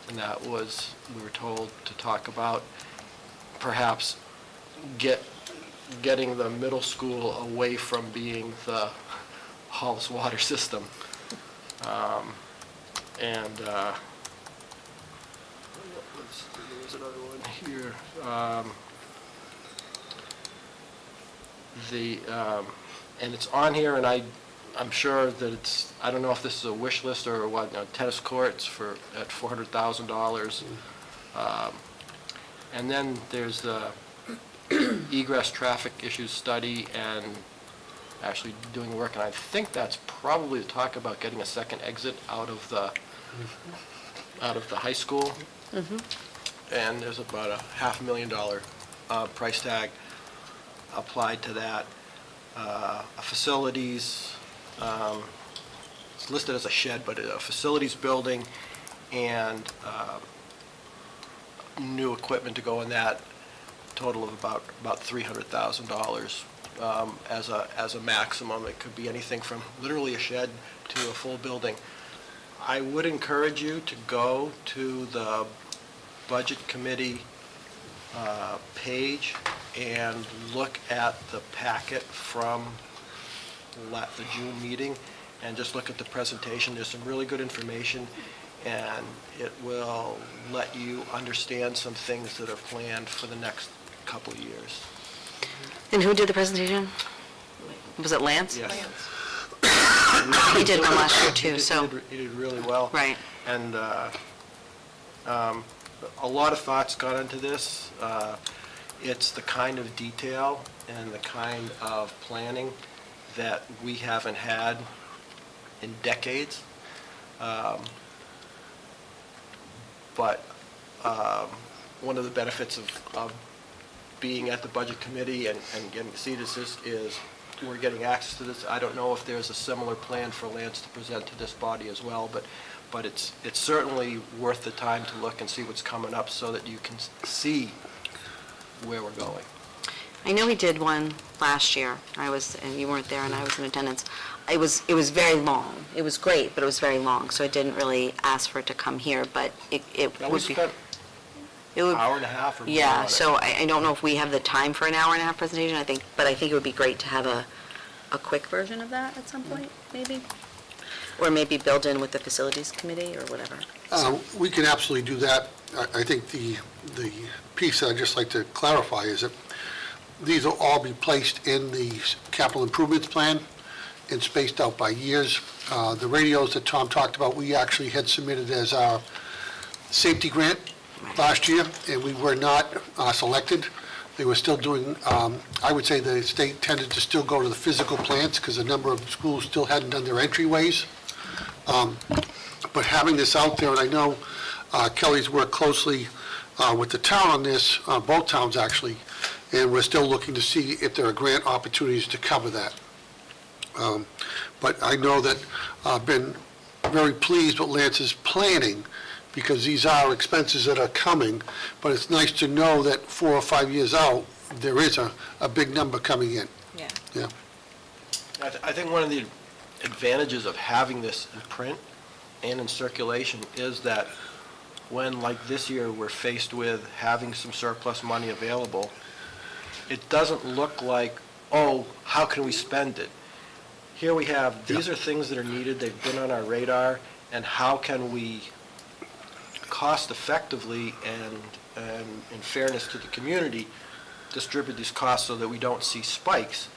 and that was, we were told to talk about perhaps getting the middle school away from being the Hollis water system. And there was another one here. And it's on here, and I'm sure that it's, I don't know if this is a wish list or what, tennis courts at $400,000. And then there's the egress traffic issues study and actually doing work, and I think that's probably to talk about getting a second exit out of the high school. And there's about a $500,000 price tag applied to that. Facilities, it's listed as a shed, but a facilities building and new equipment to go in that, total of about $300,000 as a maximum. It could be anything from literally a shed to a full building. I would encourage you to go to the Budget Committee page and look at the packet from the June meeting and just look at the presentation. There's some really good information, and it will let you understand some things that are planned for the next couple of years. And who did the presentation? Was it Lance? Yes. He did one last year too, so. He did really well. Right. And a lot of thoughts got into this. it's the kind of detail and the kind of planning that we haven't had in decades. But one of the benefits of being at the Budget Committee and getting to see this is we're getting access to this. I don't know if there's a similar plan for Lance to present to this body as well, but it's certainly worth the time to look and see what's coming up so that you can see where we're going. I know we did one last year. And you weren't there, and I was in attendance. It was very long. It was great, but it was very long, so I didn't really ask for it to come here, but it Now, we would be... spent It would, an hour and a half or more yeah, on it. so I don't know if we have the time for an hour and a half presentation, but I think it would be great to have a quick version of that at some point, maybe? Or maybe build in with the facilities committee or whatever. We can absolutely do that. I think the piece that I'd just like to clarify is that these will all be placed in the capital improvements plan and spaced out by years. The radios that Tom talked about, we actually had submitted as our safety grant last year, and we were not selected. They were still doing, I would say the state tended to still go to the physical plants because a number of schools still hadn't done their entryways. But having this out there, and I know Kelly's worked closely with the town on this, both towns actually, and we're still looking to see if there are grant opportunities to cover that. But I know that I've been very pleased with Lance's planning because these are expenses that are coming, but it's nice to know that 4 or 5 years out, there is a big number coming in. Yeah. Yeah. I think one of the advantages of having this in print and in circulation is that when, like this year, we're faced with having some surplus money available, it doesn't look like, oh, how can we spend it? Here we have, these are things that are needed, they've been on our radar, and how can we cost effectively and in fairness to the community, distribute these costs so that we don't see spikes.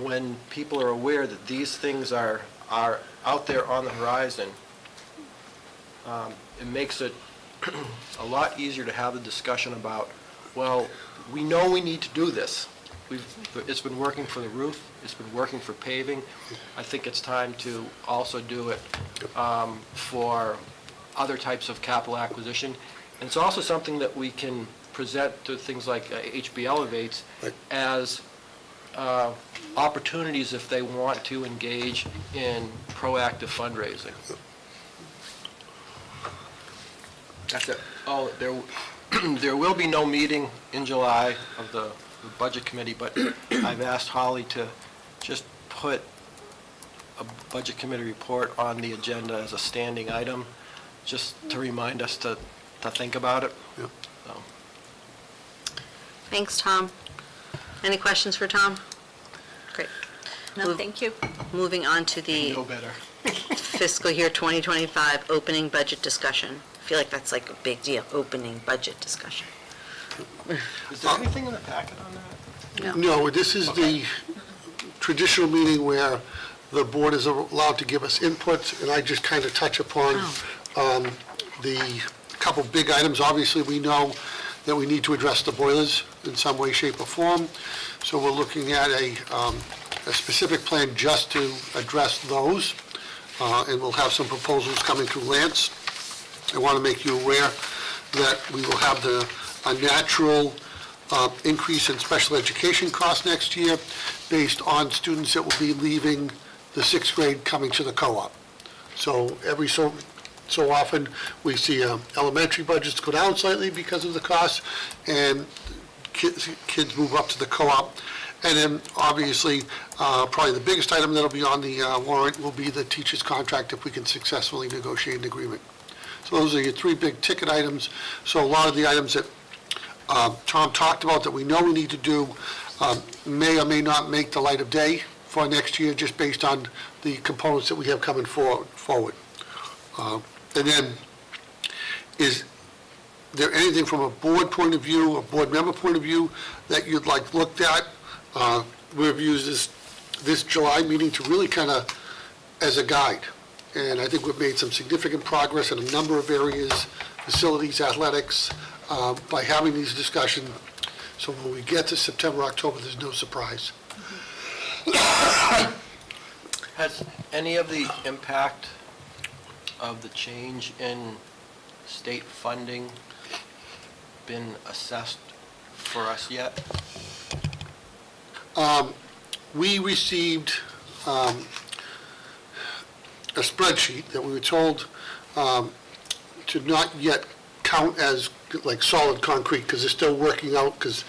When people are aware that these things are out there on the horizon, it makes it a lot easier to have the discussion about, well, we know we need to do this. It's been working for the roof, it's been working for paving. I think it's time to also do it for other types of capital acquisition. And it's also something that we can present to things like HB Elevates as opportunities if they want to engage in proactive fundraising. That's it. Oh, there will be no meeting in July of the Budget Committee, but I've asked Holly to just put a Budget Committee report on the agenda as a standing item, just to remind us to think about it. Yeah. So. Thanks, Tom. Any questions for Tom? Great. No, thank you. Moving on to the Know better. fiscal year 2025 opening budget discussion. I feel like that's like a big deal, opening budget discussion. Is there anything in the packet on that? No, this is the traditional meeting where the board is allowed to give us inputs, and I just kind of touch upon the couple big items. Obviously, we know that we need to address the boilers in some way, shape, or form. So we're looking at a specific plan just to address those, and we'll have some proposals coming through Lance. I want to make you aware that we will have a natural increase in special education costs next year based on students that will be leaving the 6th grade coming to the co-op. So every so often, we see elementary budgets go down slightly because of the costs, and kids move up to the co-op. And then, obviously, probably the biggest item that'll be on the warrant will be the teacher's contract if we can successfully negotiate an agreement. So those are your 3 big ticket items. So a lot of the items that Tom talked about that we know we need to do may or may not make the light of day for next year, just based on the components that we have coming forward. And then, is there anything from a board point of view, a board member point of view, that you'd like looked at? We've used this July meeting to really kind of as a guide. And I think we've made some significant progress in a number of areas, facilities, athletics, by having these discussions So when we get to September, October, there's no surprise. Has any of the impact of the change in state funding been assessed for us yet? We received a spreadsheet that we were told to not yet count as like solid concrete, because they're still working out, because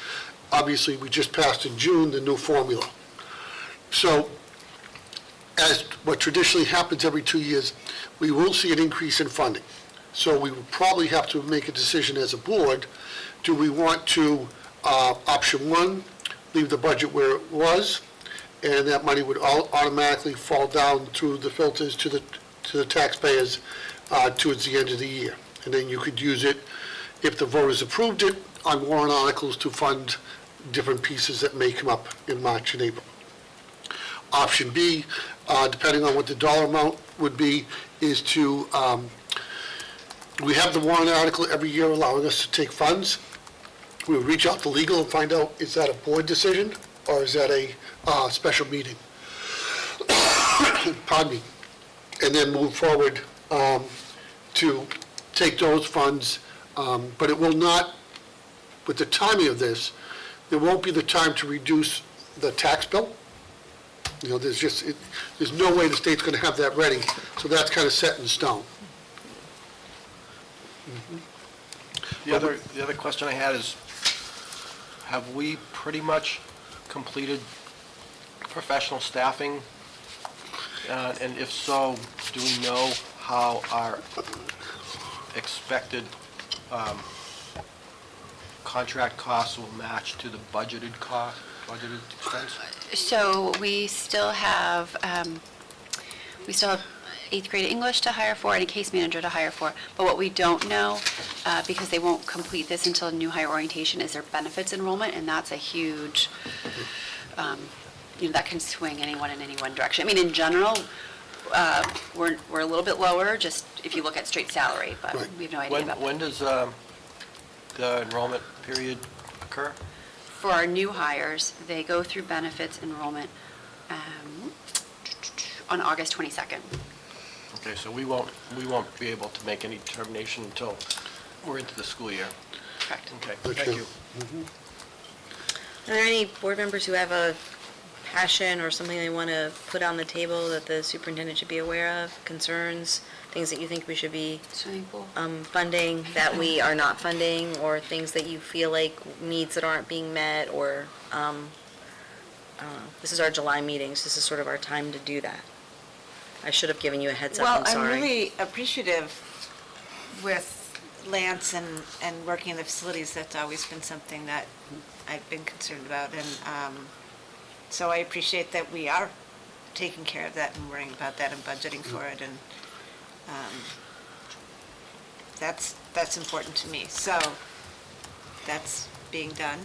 obviously we just passed in June the new formula. So, as what traditionally happens every 2 years, we will see an increase in funding. So we will probably have to make a decision as a board. Do we want to, option one, leave the budget where it was, and that money would automatically fall down through the filters to the taxpayers towards the end of the year? And then you could use it, if the voters approved it, on warrant articles to fund different pieces that may come up in March and April. Option B, depending on what the dollar amount would be, is to, we have the warrant article every year allowing us to take funds. We would reach out to legal and find out, is that a board decision, or is that a special meeting? Pardon me. And then move forward to take those funds, but it will not, with the timing of this, there won't be the time to reduce the tax bill. You know, there's no way the state's going to have that ready, so that's kind of set in stone. The other question I had is, have we pretty much completed professional staffing? And if so, do we know how our expected contract costs will match to the budgeted expense? So we still have eighth grade English to hire for and a case manager to hire for. But what we don't know, because they won't complete this until new hire orientation, is their benefits enrollment, and that's a huge, that can swing anyone in any one direction. I mean, in general, we're a little bit lower, just if you look at straight salary, but Right. we have no idea about When does the enrollment period occur? For our new hires, they go through benefits enrollment on August 22nd. Okay, so we won't be able to make any determination until we're into the school year. Correct. Okay, That's thank true. you. Are there any board members who have a passion or something they want to put on the table that the superintendent should be aware of, concerns, things that you think we should be Swimming pool. funding that we are not funding, or things that you feel like needs that aren't being met, or, I don't know. This is our July meetings, this is sort of our time to do that. I should have given you a heads up, I'm Well, sorry. I'm really appreciative with Lance and working in the facilities. That's always been something that I've been concerned about. And so I appreciate that we are taking care of that and worrying about that and budgeting for it. And that's important to me. So that's being done.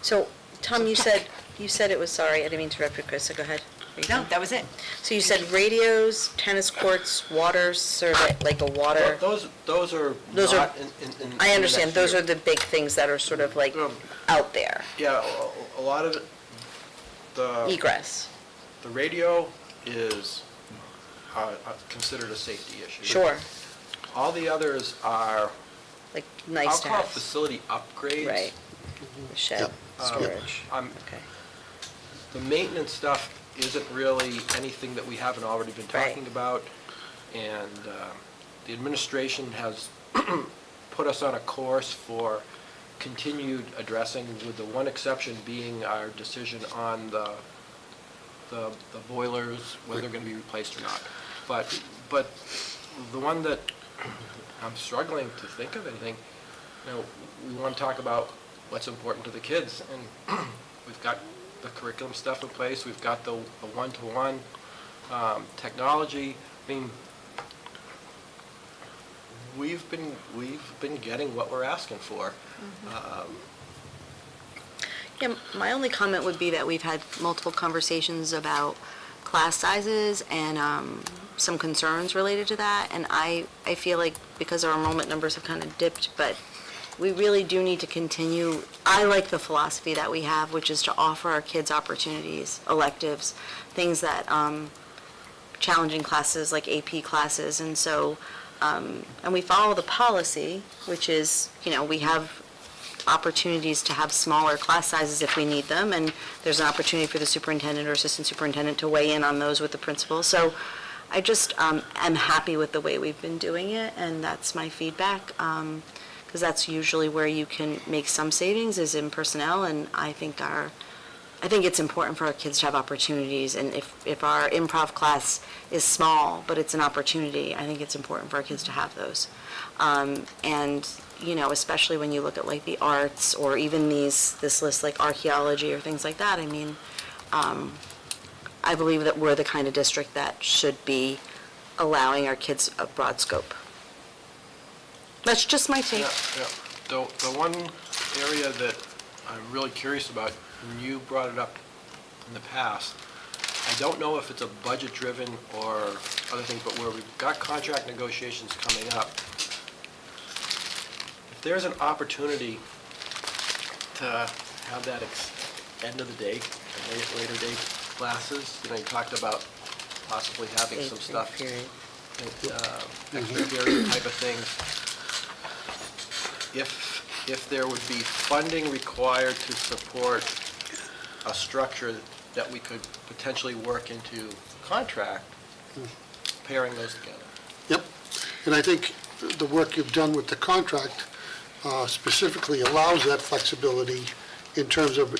So, Tom, you said it was, sorry, I didn't mean to interrupt you, Chris, so go ahead. Are you No, done? that was it. So you said radios, tennis courts, water survey, like a water, Those are Those are- not in I understand, next those year. are the big things that are sort of like out there, Yeah, a lot of it, the egress, radio is considered a safety issue. sure, All the others are, like I'll nice to call have, facility upgrades. right, shed, storage, I'm- okay. The maintenance stuff isn't really anything that we haven't already been Right. talking about. And the administration has put us on a course for continued addressing, with the one exception being our decision on the boilers, whether they're going to be replaced or not. But the one that I'm struggling to think of anything, we want to talk about what's important to the kids. And we've got the curriculum stuff in place, we've got the one-to-one technology. I mean, we've been getting what we're asking for. Yeah, my only comment would be that we've had multiple conversations about class sizes and some concerns related to that, and I feel like because our enrollment numbers have kind of dipped, but we really do need to continue. I like the philosophy that we have, which is to offer our kids opportunities, electives, things that, challenging classes like AP classes, and so, and we follow the policy, which is, we have opportunities to have smaller class sizes if we need them, and there's an opportunity for the superintendent or assistant superintendent to weigh in on those with the principal. So I just am happy with the way we've been doing it, and that's my feedback, because that's usually where you can make some savings is in personnel, and I think it's important for our kids to have opportunities, and if our improv class is small, but it's an opportunity, I think it's important for our kids to have those. And, especially when you look at like the arts, or even this list like archaeology or things like that, I mean, I believe that we're the kind of district that should be allowing our kids a broad scope. That's just my take. Yeah. The one area that I'm really curious about, and you brought it up in the past, I don't know if it's a budget-driven or other things, but where we've got contract negotiations coming up, if there's an opportunity to have that end of the day, later day classes, you talked about possibly having some stuff, extra period type of things. If there would be funding required to support a structure that we could potentially work into contract, pairing those together. Yep, and I think the work you've done with the contract specifically allows that flexibility in terms of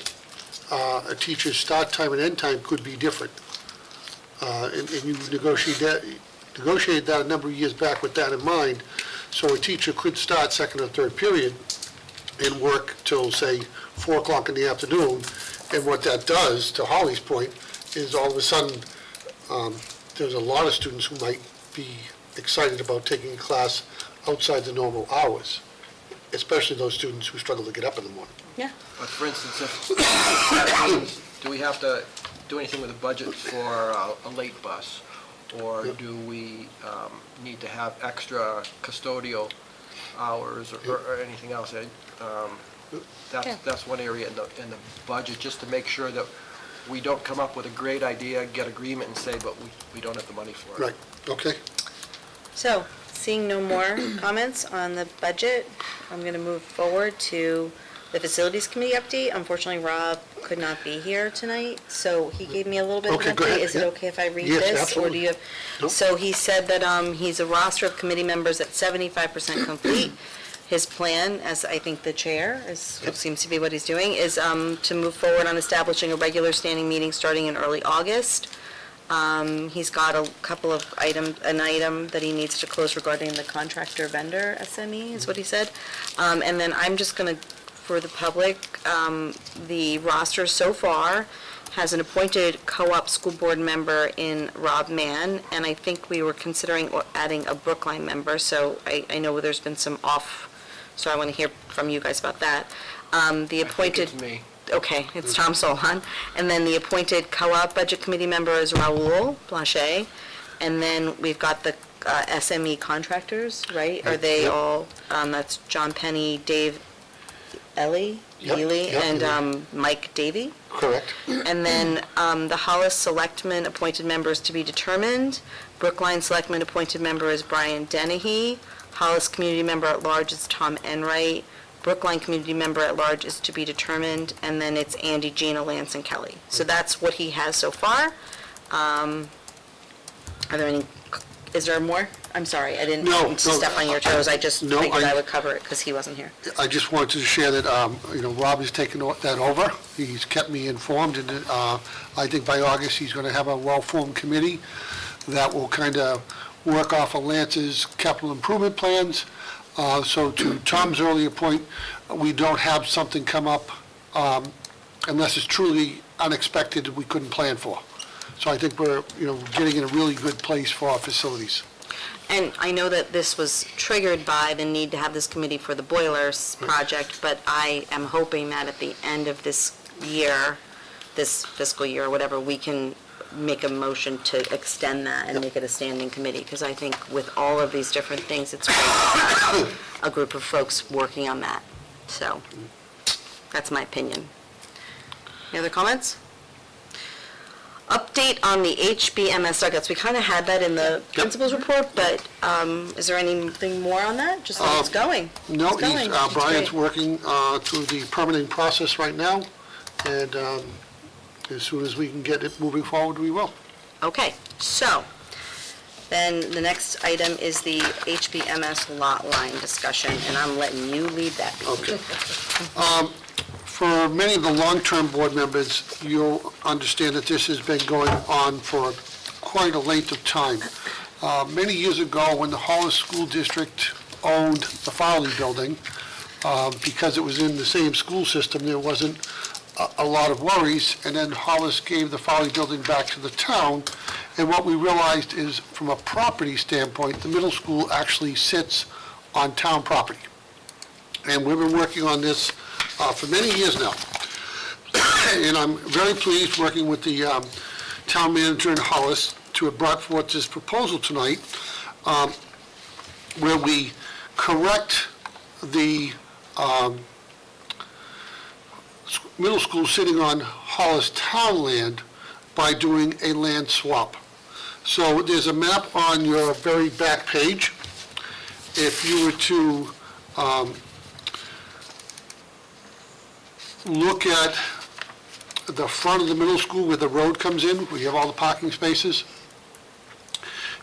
a teacher's start time and end time could be different. And you negotiated that a number of years back with that in mind, so a teacher could start second or third period and work till, say, 4 o'clock in the afternoon, and what that does, to Holly's point, is all of a sudden, there's a lot of students who might be excited about taking a class outside the normal hours, especially those students who struggle to get up in the morning. Yeah. But for instance, do we have to do anything with the budget for a late bus? Or do we need to have extra custodial hours or anything else? That's one area in the budget, just to make sure that we don't come up with a great idea, get agreement and say, but we don't have the money for it. Right, okay. So, seeing no more comments on the budget, I'm going to move forward to the Facilities Committee update. Unfortunately, Rob could not be here tonight, so he gave me a little bit of an Okay, go update. ahead, Is it yeah. okay if I read Yes, this? Or absolutely. do you have? Nope. So he said that he's a roster of committee members at 75% complete. His plan, as I think the chair, seems to be what he's doing, is to move forward on establishing a regular standing meeting starting in early August. He's got an item that he needs to close regarding the contractor vendor SME, is what he said. And then I'm just going to, for the public, the roster so far has an appointed co-op school board member in Rob Mann, and I think we were considering adding a Brookline member, so I know there's been some so I want to hear from you guys about that. The appointed. I think it's me. Okay, it's Tom Solon. And then the appointed co-op budget committee member is Raul Blanchet. And then we've got the SME contractors, right? Are they all, that's John Penny, Dave Ely, Yep, and yep. Mike Davey. Correct. And then the Hollis Selectmen appointed members to be determined. Brookline Selectmen appointed member is Brian Dennehy. Hollis Community Member at Large is Tom Enright. Brookline Community Member at Large is to be determined. And then it's Andy, Gina, Lance, and Kelly. So that's what he has so far. Is there more? I'm sorry, I didn't No, mean to step on your toes. I just No, figured I I- would cover it because he wasn't here. I just wanted to share that, Rob has taken that over. He's kept me informed, and I think by August, he's going to have a well-formed committee that will kind of work off of Lance's capital improvement plans. So to Tom's earlier point, we don't have something come up unless it's truly unexpected we couldn't plan for. So I think we're, getting in a really good place for our facilities. And I know that this was triggered by the need to have this committee for the boilers project, but I am hoping that at the end of this year, this fiscal year, or whatever, we can make a motion to extend that and make it a standing committee, because I think with all of these different things, it's great to have a group of folks working on that. So, that's my opinion. Any other comments? Update on the HBMS dugouts. We kind of had that in the principal's report, but is there anything more on that? Just that it's going. No, It's going. It's Brian's great. working through the permitting process right now, and as soon as we can get it moving forward, we will. Okay, so, then the next item is the HBMS lot line discussion, and I'm letting you lead that. Okay. For many of the long-term board members, you'll understand that this has been going on for quite a length of time. Many years ago, when the Hollis School District owned the Farley Building, because it was in the same school system, there wasn't a lot of worries, and then Hollis gave the Farley Building back to the town, and what we realized is, from a property standpoint, the middle school actually sits on town property. And we've been working on this for many years now. And I'm very pleased working with the town manager in Hollis to have brought forth this proposal tonight, where we correct the middle school sitting on Hollis town land by doing a land swap. So there's a map on your very back page. If you were to look at the front of the middle school where the road comes in, where you have all the parking spaces.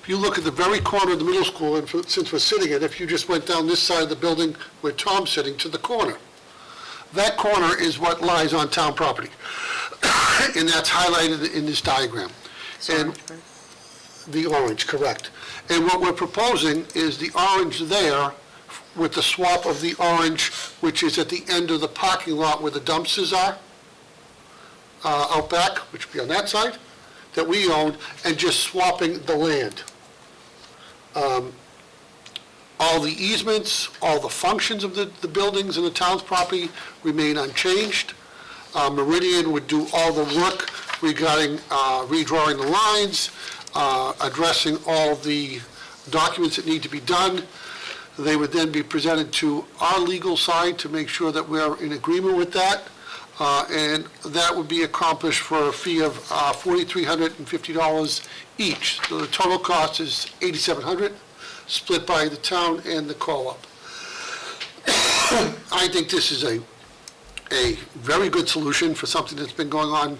If you look at the very corner of the middle school, and since we're sitting it, if you just went down this side of the building where Tom's sitting to the corner, that corner is what lies on town property. And that's highlighted in this diagram. And the orange, correct. And what we're proposing is the orange there with the swap of the orange, which is at the end of the parking lot where the dumpsters are, out back, which would be on that side, that we own, and just swapping the land. All the easements, all the functions of the buildings and the town's property remain unchanged. Meridian would do all the work regarding redrawing the lines, addressing all the documents that need to be done. They would then be presented to our legal side to make sure that we're in agreement with that. And that would be accomplished for a fee of $4,350 each. So the total cost is $8,700, split by the town and the co-op. I think this is a very good solution for something that's been going on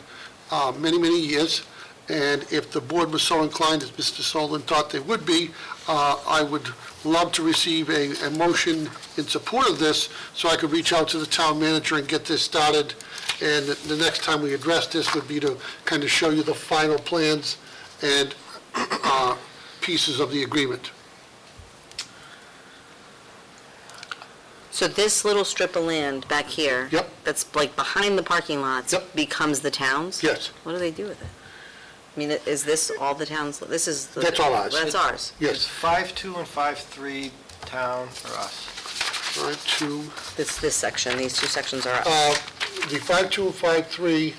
many, many years. And if the board was so inclined, as Mr. Solon thought they would be, I would love to receive a motion in support of this, so I could reach out to the town manager and get this started. And the next time we address this would be to kind of show you the final plans and pieces of the agreement. So this little strip of land back here. Yep. That's like behind the parking lots. Yep. Becomes the town's? Yes. What do they do with it? I mean, is this all the town's, this is? That's all ours. That's ours. It's Yes. 5.2 and 5.3 town for us. 5.2, This section, these two sections are us. the 5.2 and 5.3,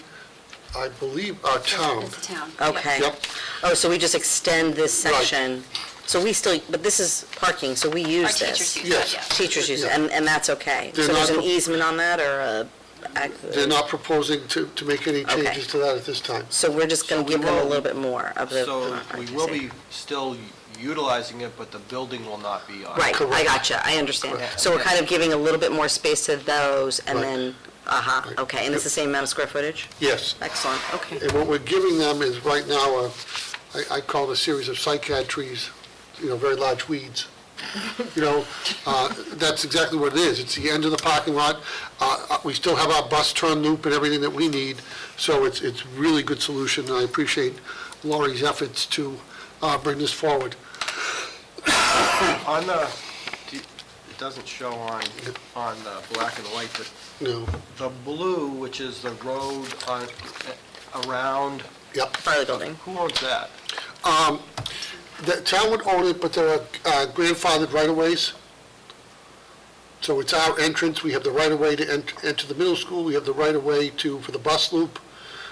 I believe, are town. It's a town. Okay. Yep. Oh, so we just extend this Right. section. So we still, but this is parking, so we Our use teachers this. use Yes. that, yeah. Teachers use it, Yeah. and that's okay. They're So there's not an pro- easement on that, or a? They're not proposing to make any Okay. changes to that at this time. So we're just going So to we give them a will- little bit more of the. So we will be still utilizing it, but the building will not be on it. Right, I Correct. gotcha, I understand. Correct. So we're kind of giving a little bit more space to those, and Right. then, Right. okay, and it's the same amount of square footage? Yes. Excellent, okay. And what we're giving them is right now, I call it a series of cycad trees, very large weeds. That's exactly what it is. It's the end of the parking lot. We still have our bus turn loop and everything that we need, so it's really good solution, and I appreciate Laurie's efforts to bring this forward. On the, it doesn't show on the black and white, but the blue, which is the road around, Yep. Farley Building. who owns that? The town would own it, but there are grandfathered right-of-ways. So it's our entrance, we have the right-of-way to enter the middle school, we have the right-of-way for the bus loop.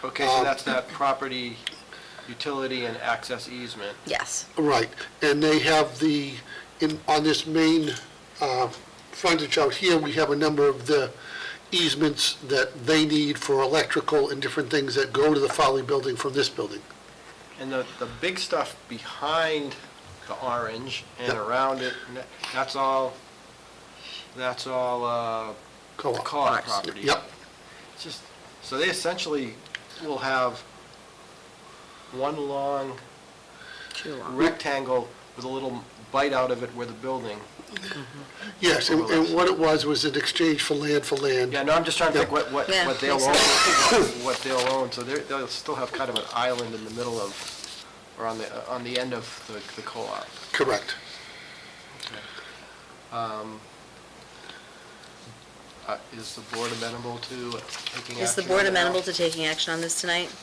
Okay, so that's that property utility and access easement. Yes, Right, and they have on this main frontage out here, we have a number of the easements that they need for electrical and different things that go to the Folly building from this building. And the big stuff behind the orange and Yep. around it, that's all Co-op. co-op property. Yep, It's just, so they essentially will have one long rectangle with a little bite out of it where the building. yes, and what it was an exchange for land. Yeah, no, I'm just trying to think what Yeah, they'll makes own, what they'll own. So they'll still have kind of an island in the middle of, or on the end of the co-op. Correct. Is the board amenable to taking action? Is the board on that? amenable to taking action on this tonight?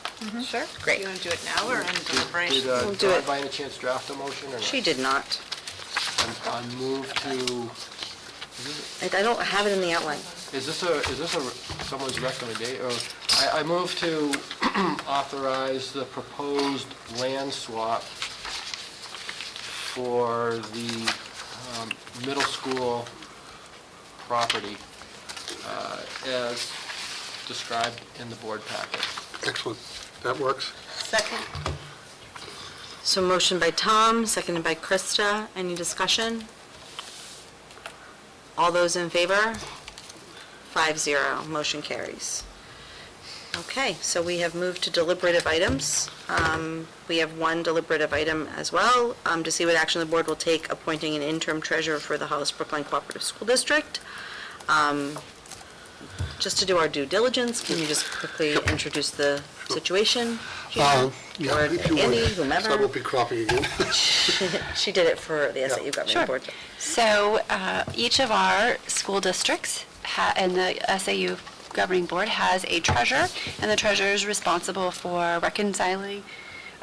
Sure. Great. You want to do it now or in deliberation? Did We'll do Dawn it. by any chance draft a motion or not? She did not. On move to, I don't have it in the outline. is this someone's recommendation? I move to authorize the proposed land swap for the middle school property as described in the board packet. Excellent. That works. Second? So motion by Tom, seconded by Krista. Any discussion? All those in favor? 5-0, motion carries. Okay, so we have moved to deliberative items. We have one deliberative item as well, to see what action the board will take appointing an interim treasurer for the Hollis Brookline Cooperative School District. Just to do our due diligence, can you just quickly introduce the situation? Yeah, Or if you would. Andy, whomever. So I won't be cropping again. She did it for the SAU Governing Sure. Board. So each of our school districts and the SAU Governing Board has a treasurer, and the treasurer is responsible for reconciling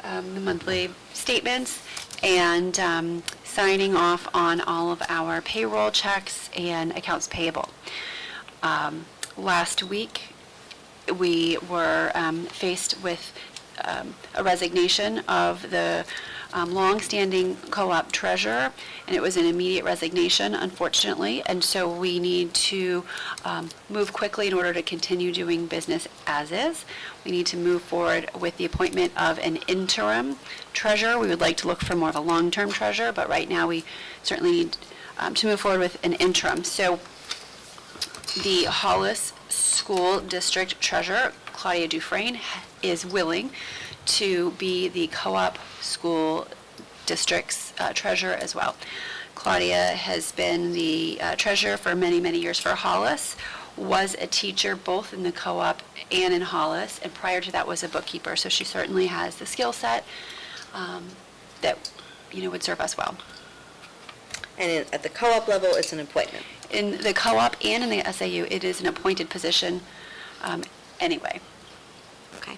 the monthly statements and signing off on all of our payroll checks and accounts payable. Last week, we were faced with a resignation of the longstanding co-op treasurer, and it was an immediate resignation, unfortunately, and so we need to move quickly in order to continue doing business as is. We need to move forward with the appointment of an interim treasurer. We would like to look for more of a long-term treasurer, but right now we certainly need to move forward with an interim. So the Hollis School District Treasurer, Claudia Dufresne, is willing to be the co-op school district's treasurer as well. Claudia has been the treasurer for many, many years for Hollis, was a teacher both in the co-op and in Hollis, and prior to that was a bookkeeper, so she certainly has the skill set that, would serve us well. And at the co-op level, it's an appointment. In the co-op and in the SAU, it is an appointed position anyway. Okay.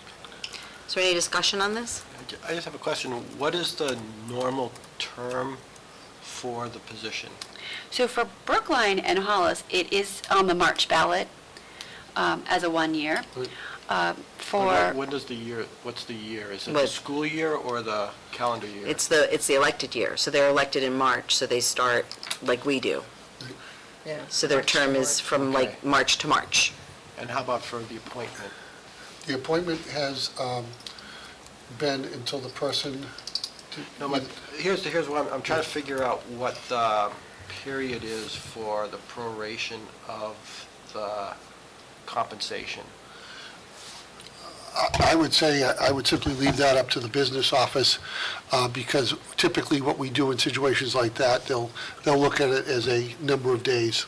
Is there any discussion on this? I just have a question. What is the normal term for the position? So for Brookline and Hollis, it is on the March ballot as a 1 year. When does the year, what's the year? Is it What- the school year or the calendar year? It's the elected year, so they're elected in March, so they start like we do. Yeah. So their term is from like Okay. March to March. And how about for the appointment? The appointment has been until the person... No, but here's what I'm trying to figure out what the period is for the proration of the compensation. I would say, I would simply leave that up to the business office, because typically what we do in situations like that, they'll look at it as a number of days.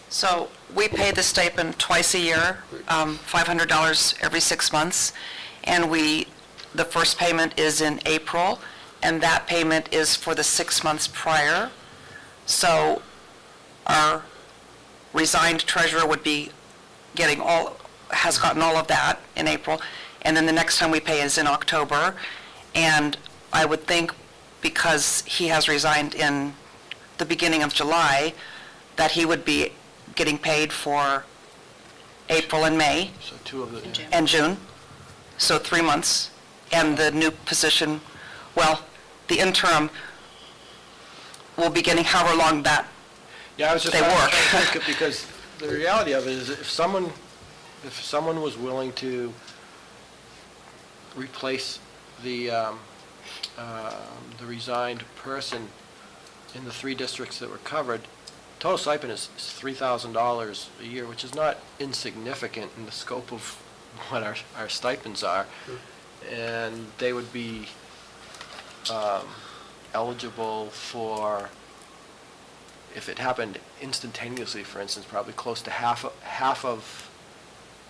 So we pay the stipend twice a year, $500 every 6 months, and the first payment is in April, and that payment is for the 6 months prior. So our resigned treasurer would be has gotten all of that in April, and then the next time we pay is in October. And I would think, because he has resigned in the beginning of July, that he would be getting paid for April and May So two of the... and June, so 3 months. And the new position, well, the interim will be getting however long that Yeah, I was just They trying work. to think of, because the reality of it is, if someone was willing to replace the resigned person in the 3 districts that were covered, total stipend is $3,000 a year, which is not insignificant in the scope of what our stipends are. And they would be eligible for, if it happened instantaneously, for instance, probably close to half of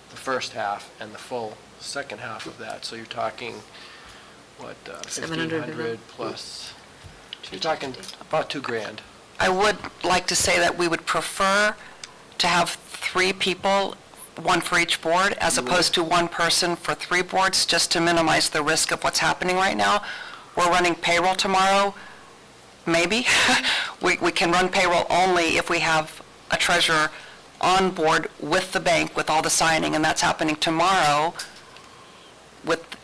the first half and the full second half of that. So you're talking, what, 1,500 plus, you're talking about $2,000. I would like to say that we would prefer to have 3 people, 1 for each board, as opposed to 1 person for 3 boards, just to minimize the risk of what's happening right now. We're running payroll tomorrow, maybe. We can run payroll only if we have a treasurer on board with the bank, with all the signing, and that's happening tomorrow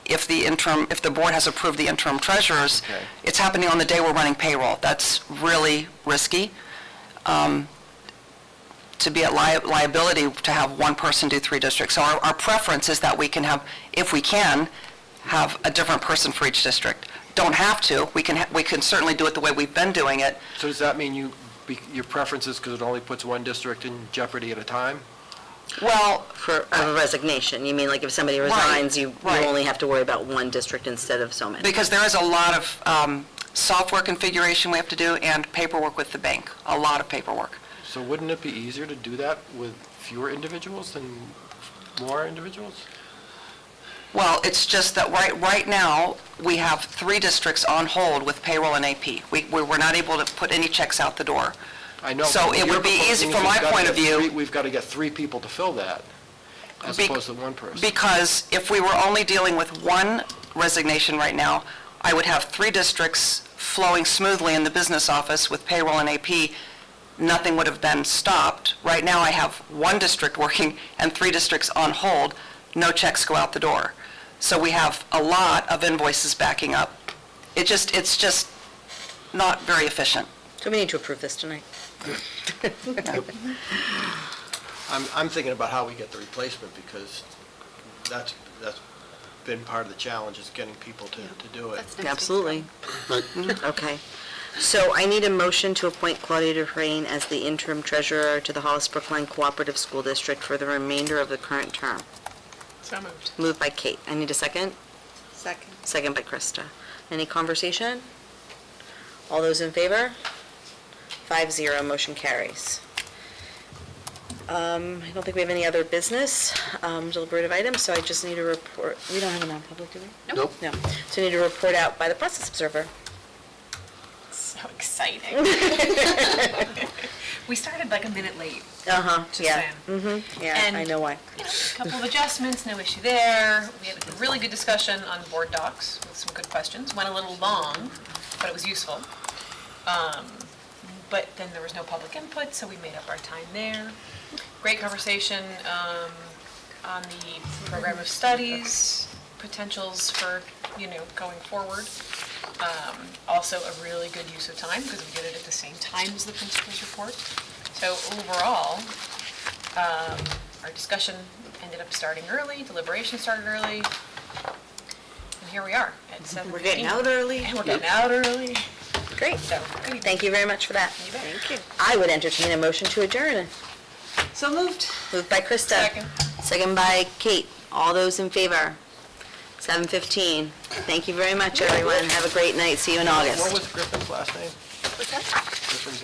if the board has approved the interim treasurers. Okay. It's happening on the day we're running payroll. That's really risky. To be at liability to have 1 person do 3 districts. So our preference is that we can have, if we can, have a different person for each district. Don't have to. We can certainly do it the way we've been doing it. So does that mean your preference is because it only puts 1 district in jeopardy at a time? Well, For a resignation, you mean like if somebody resigns, you only have to worry about 1 district instead of so many? because there is a lot of software configuration we have to do and paperwork with the bank, a lot of paperwork. So wouldn't it be easier to do that with fewer individuals than more individuals? Well, it's just that right now, we have 3 districts on hold with payroll and AP. We were not able to put any checks out the door. I know. So but it you're would be easy proposing from my we've gotta point of get view. 3 We've got to get 3 people to fill that, as Bec- opposed to 1 person. Because if we were only dealing with 1 resignation right now, I would have 3 districts flowing smoothly in the business office with payroll and AP. Nothing would have been stopped. Right now, I have 1 district working and 3 districts on hold. No checks go out the door. So we have a lot of invoices backing up. It's just not very efficient. So we need to approve this tonight. I'm thinking about how we get the replacement, because that's been part of the challenge, is getting people to do it. That's next week's Absolutely. Right. Okay. So I need a motion to appoint Claudia Dufresne as the interim treasurer to the Hollis Brookline Cooperative School District for the remainder of the current term. So moved. Moved by Kate. I need a second. Second. Second by Krista. Any conversation? All those in favor? 5-0, motion carries. I don't think we have any other business, deliberative items, so I just need a report. We don't have a non-public, do we? Nope. No. So I need a report out by the process observer. So exciting. We started like a minute late, Uh-huh, just yeah. saying. Mm-hmm, yeah, I And- know why. You know, a couple of adjustments, no issue there. We had a really good discussion on board docs with some good questions. Went a little long, but it was useful. But then there was no public input, so we made up our time there. Great conversation on the program of studies, potentials for, going forward. Also a really good use of time, because we did it at the same time as the principal's report. So overall, our discussion ended up starting early, deliberation started early, and here we are at 7:15. We're getting out early. And we're getting out early. Great. So, good. Thank you very much for that. You bet. Thank you. I would entertain a motion to adjourn. So moved. Moved by Krista. Second. Second by Kate. All those in favor? 7:15. Thank you very much, everyone. Have a great night. See you in August. What was Griffin's last name? Griffin's